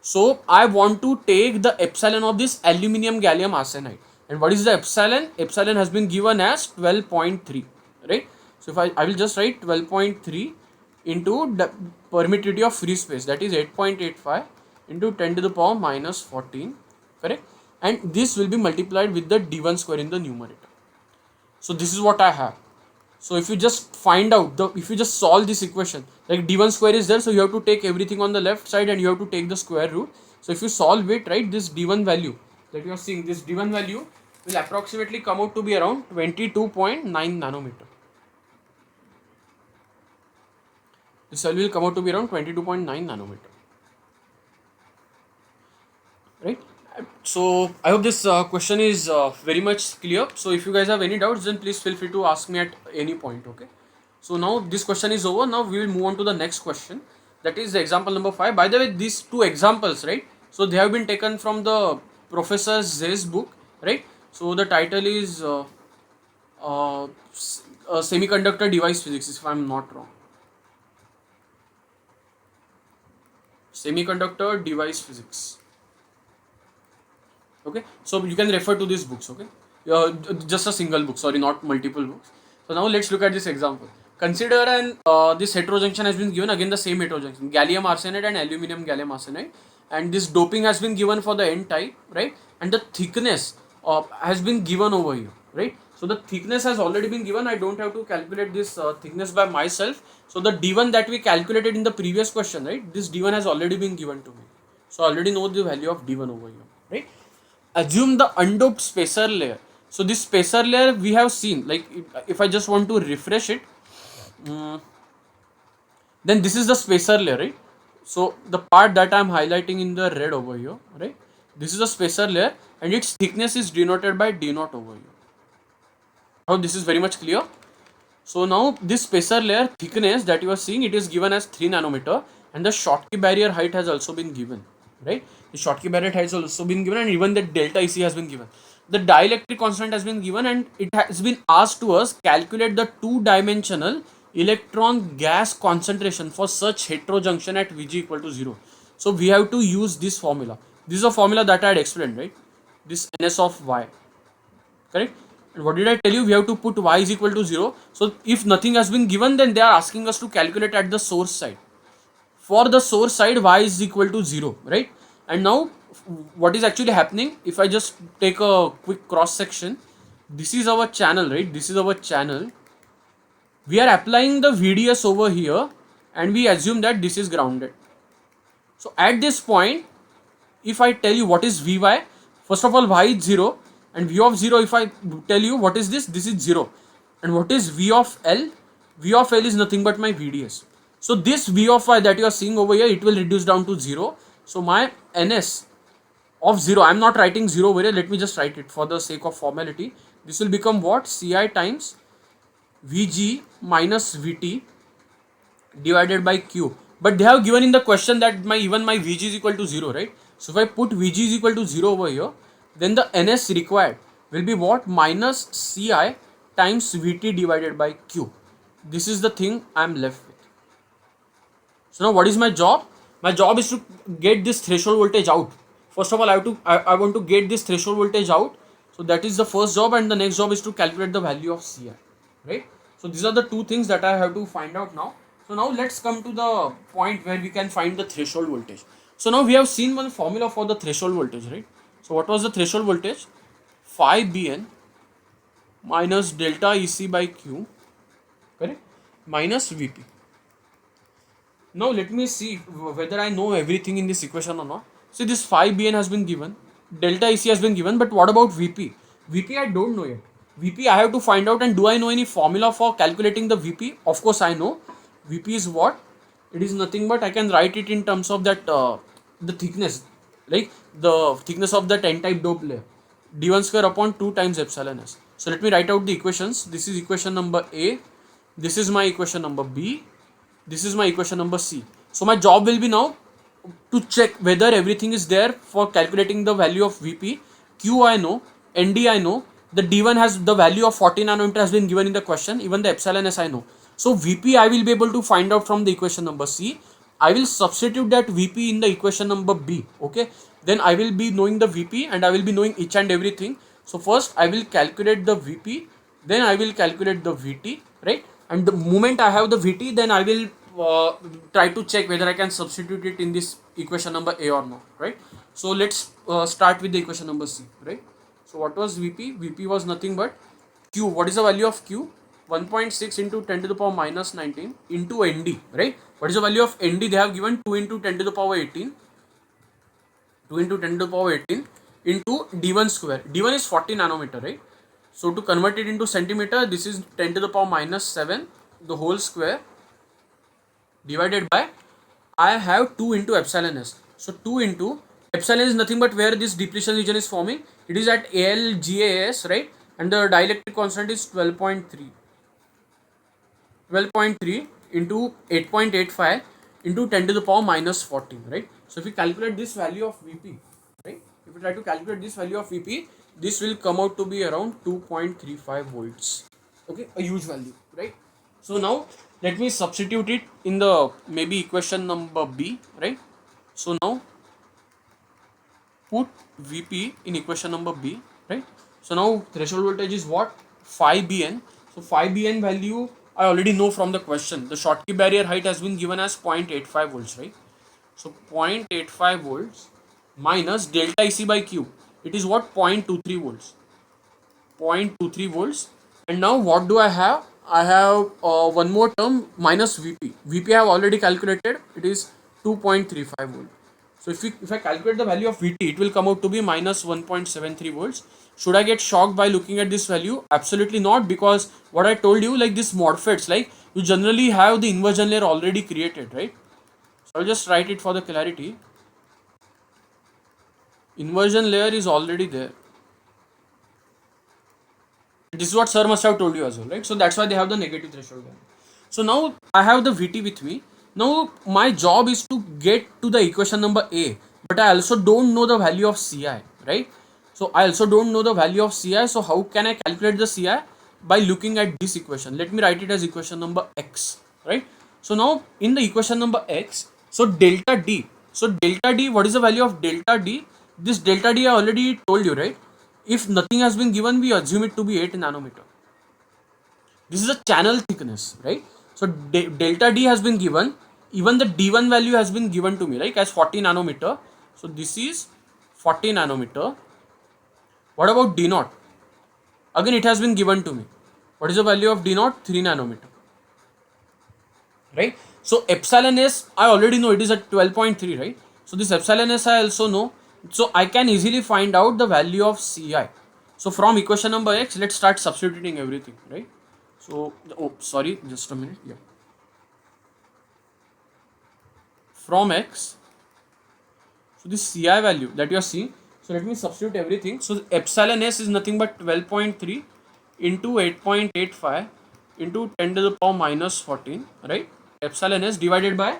So I want to take the epsilon of this aluminum gallium arsenide. And what is the epsilon? Epsilon has been given as 12.3, right? So if I will just write 12.3 into the permittivity of free space, that is 8.85 into 10 to the power minus 14, correct? And this will be multiplied with the d1 square in the numerator. So this is what I have. So if you just find out if you just solve this equation, like d1 square is there, so you have to take everything on the left side and you have to take the square root. So if you solve it, right, this d1 value that you are seeing, this d1 value will approximately come out to be around 22.9 nanometer. This value will come out to be around 22.9 nanometer. Right? So I hope this question is very much clear. So if you guys have any doubts, then please feel free to ask me at any point. Okay. So now this question is over. Now we will move on to the next question. That is the example number 5. By the way, these two examples, right? So they have been taken from the Professor Zay's book, right? So the title is Semiconductor Device Physics, if I am not wrong. Semiconductor Device Physics. Okay, so you can refer to these books. Okay, just a single book, sorry, not multiple books. So now let's look at this example. Consider this heterojunction has been given, again the same heterojunction, gallium arsenide and aluminum gallium arsenide, and this doping has been given for the n type, right? And the thickness has been given over here, right? So the thickness has already been given. I don't have to calculate this thickness by myself. So the d1 that we calculated in the previous question, right? This d1 has already been given to me. So I already know the value of d1 over here, right? Assume the undoped spacer layer. So this spacer layer we have seen, like if I just want to refresh it, then this is the spacer layer, right? So the part that I am highlighting in the red over here, right? This is the spacer layer and its thickness is denoted by d0 over here. Now this is very much clear. So now this spacer layer thickness that you are seeing, it is given as 3 nanometer, and the Schottky barrier height has also been given, right? The Schottky barrier height has also been given, and even the delta EC has been given. The dielectric constant has been given, and it has been asked to us calculate the two-dimensional electron gas concentration for such heterojunction at Vg equal to 0. So we have to use this formula. This is a formula that I had explained, right? This Ns of y, correct? And what did I tell you? We have to put y is equal to 0. So if nothing has been given, then they are asking us to calculate at the source side. For the source side, y is equal to 0, right? And now what is actually happening, if I just take a quick cross section, this is our channel, right? This is our channel. We are applying the VDS over here and we assume that this is grounded. So at this point, if I tell you what is Vy, first of all, y is 0, and V of 0, if I tell you what is this is 0. And what is V of L? V of L is nothing but my VDS. So this V of y that you are seeing over here, it will reduce down to 0. So my Ns of 0, I am not writing 0 over here, let me just write it for the sake of formality. This will become what? Ci times Vg minus Vt divided by Q. But they have given in the question that even my Vg is equal to 0, right? So if I put Vg is equal to 0 over here, then the Ns required will be what? Minus Ci times Vt divided by Q. This is the thing I am left with. So now what is my job? My job is to get this threshold voltage out. First of all, I want to get this threshold voltage out. So that is the first job, and the next job is to calculate the value of Ci, right? So these are the two things that I have to find out now. So now let's come to the point where we can find the threshold voltage. So now we have seen one formula for the threshold voltage, right? So what was the threshold voltage? Phi Bn minus delta EC by Q, correct? Minus Vp. Now let me see whether I know everything in this equation or not. See, this phi Bn has been given, delta EC has been given, but what about Vp? Vp I don't know yet. Vp I have to find out, and do I know any formula for calculating the Vp? Of course I know. Vp is what? It is nothing but I can write it in terms of that the thickness, like the thickness of that n-type dope layer, d1 square upon 2 times epsilon s. So let me write out the equations. This is equation number A. This is my equation number B. This is my equation number C. So my job will be now to check whether everything is there for calculating the value of Vp. Q I know, Nd I know, the D1 has the value of 40 nanometer has been given in the question, even the epsilon s I know. So Vp I will be able to find out from the equation number C. I will substitute that Vp in the equation number B, okay? Then I will be knowing the Vp and I will be knowing each and everything. So first I will calculate the Vp, then I will calculate the Vt, right? And the moment I have the Vt, then I will try to check whether I can substitute it in this equation number A or not, right? So let's start with the equation number C, right? So what was Vp? Vp was nothing but Q. What is the value of Q? 1.6 into 10 to the power minus 19 into ND, right? What is the value of ND? They have given 2 into 10 to the power 18, 2 into 10 to the power 18 into D1 square. D1 is 40 nanometer, right? So to convert it into centimeter, this is 10 to the power minus 7, the whole square, divided by, I have 2 into epsilon s. So 2 into epsilon is nothing but where this depletion region is forming. It is at AlGaS, right? And the dielectric constant is 12.3. 12.3 into 8.85 into 10 to the power minus 14, right? So if we calculate this value of Vp, right? If we try to calculate this value of Vp, this will come out to be around 2.35 volts. Okay, a huge value, right? So now let me substitute it in the maybe equation number B, right? So now put Vp in equation number B, right? So now threshold voltage is what? 5Bn. So 5Bn value I already know from the question. The Schottky barrier height has been given as 0.85 volts, right? So 0.85 volts minus delta EC by Q. It is what? 0.23 volts. 0.23 volts. And now what do I have? I have one more term minus Vp. Vp I have already calculated. It is 2.35 volt. So if I calculate the value of Vt, it will come out to be minus 1.73 volts. Should I get shocked by looking at this value? Absolutely not, because what I told you, like this MOSFETs, like you generally have the inversion layer already created, right? So I'll just write it for the clarity. Inversion layer is already there. This is what sir must have told you as well, right? So that's why they have the negative threshold value. So now I have the Vt with me. Now my job is to get to the equation number A, but I also don't know the value of Ci, right? So I also don't know the value of Ci. So how can I calculate the Ci? By looking at this equation. Let me write it as equation number X, right? So now in the equation number X, so delta D. So delta D, what is the value of delta D? This delta D I already told you, right? If nothing has been given, we assume it to be 8 nanometer. This is a channel thickness, right? So delta D has been given. Even the D1 value has been given to me, right? As 40 nanometer. So this is 40 nanometer. What about D0? Again, it has been given to me. What is the value of D0? 3 nanometer. Right? So epsilon S, I already know it is at 12.3, right? So this epsilon S I also know. So I can easily find out the value of Ci. So from equation number X, let's start substituting everything, right? So, oh, sorry, just a minute. Yeah. From X, so this Ci value that you are seeing, so let me substitute everything. So epsilon S is nothing but 12.3 into 8.85 into 10 to the power minus 14, right? Epsilon S divided by,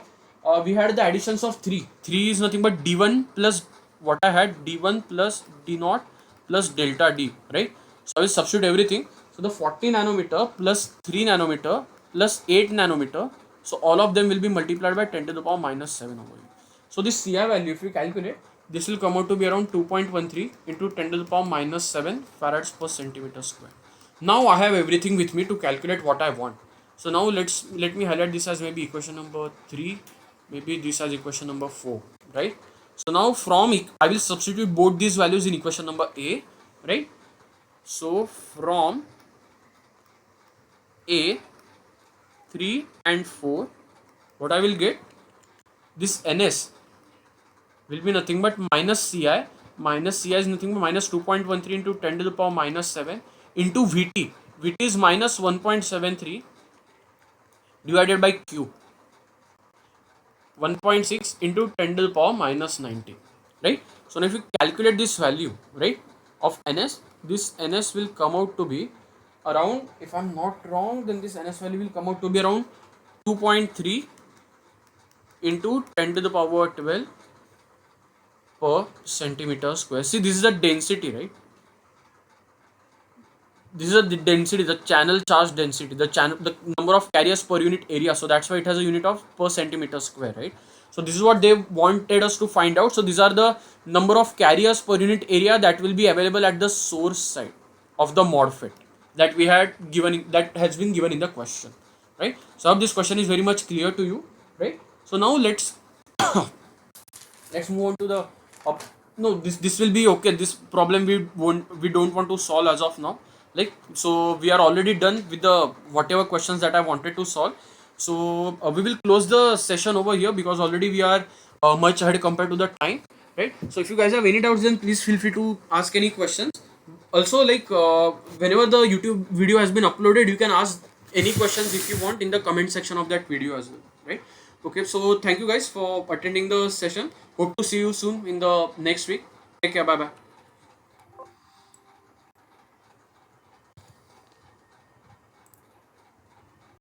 we had the additions of 3. 3 is nothing but D1 plus what I had, D1 plus D0 plus delta D, right? So I will substitute everything. So the 40 nanometer plus 3 nanometer plus 8 nanometer. So all of them will be multiplied by 10 to the power minus 7 over here. So this Ci value, if we calculate, this will come out to be around 2.13 into 10 to the power minus 7 farads per centimeter square. Now I have everything with me to calculate what I want. So now let me highlight this as maybe equation number 3, maybe this as equation number 4, right? So now from I will substitute both these values in equation number A, right? So from A, 3 and 4, what I will get, this Ns will be nothing but minus Ci. Minus Ci is nothing but minus 2.13 into 10 to the power minus 7 into Vt. Vt is minus 1.73 divided by Q. 1.6 into 10 to the power minus 90, right? So now if you calculate this value, right, of Ns, this Ns will come out to be around, if I'm not wrong, then this Ns value will come out to be around 2.3 into 10 to the power 12 per centimeter square. See, this is the density, right? This is the density, the channel charge density, the number of carriers per unit area. So that's why it has a unit of per centimeter square, right? So this is what they wanted us to find out. So these are the number of carriers per unit area that will be available at the source side of the MOSFET that we had given, that has been given in the question, right? So I hope this question is very much clear to you, right? So now let's move on to the no, this will be okay. This problem we don't want to solve as of now. Like, so we are already done with the whatever questions that I wanted to solve. So we will close the session over here because already we are much ahead compared to the time, right? So if you guys have any doubts, then please feel free to ask any questions. Also, like, whenever the YouTube video has been uploaded, you can ask any questions if you want in the comment section of that video as well, right? Okay, so thank you guys for attending the session. Hope to see you soon in the next week. Take care. Bye bye.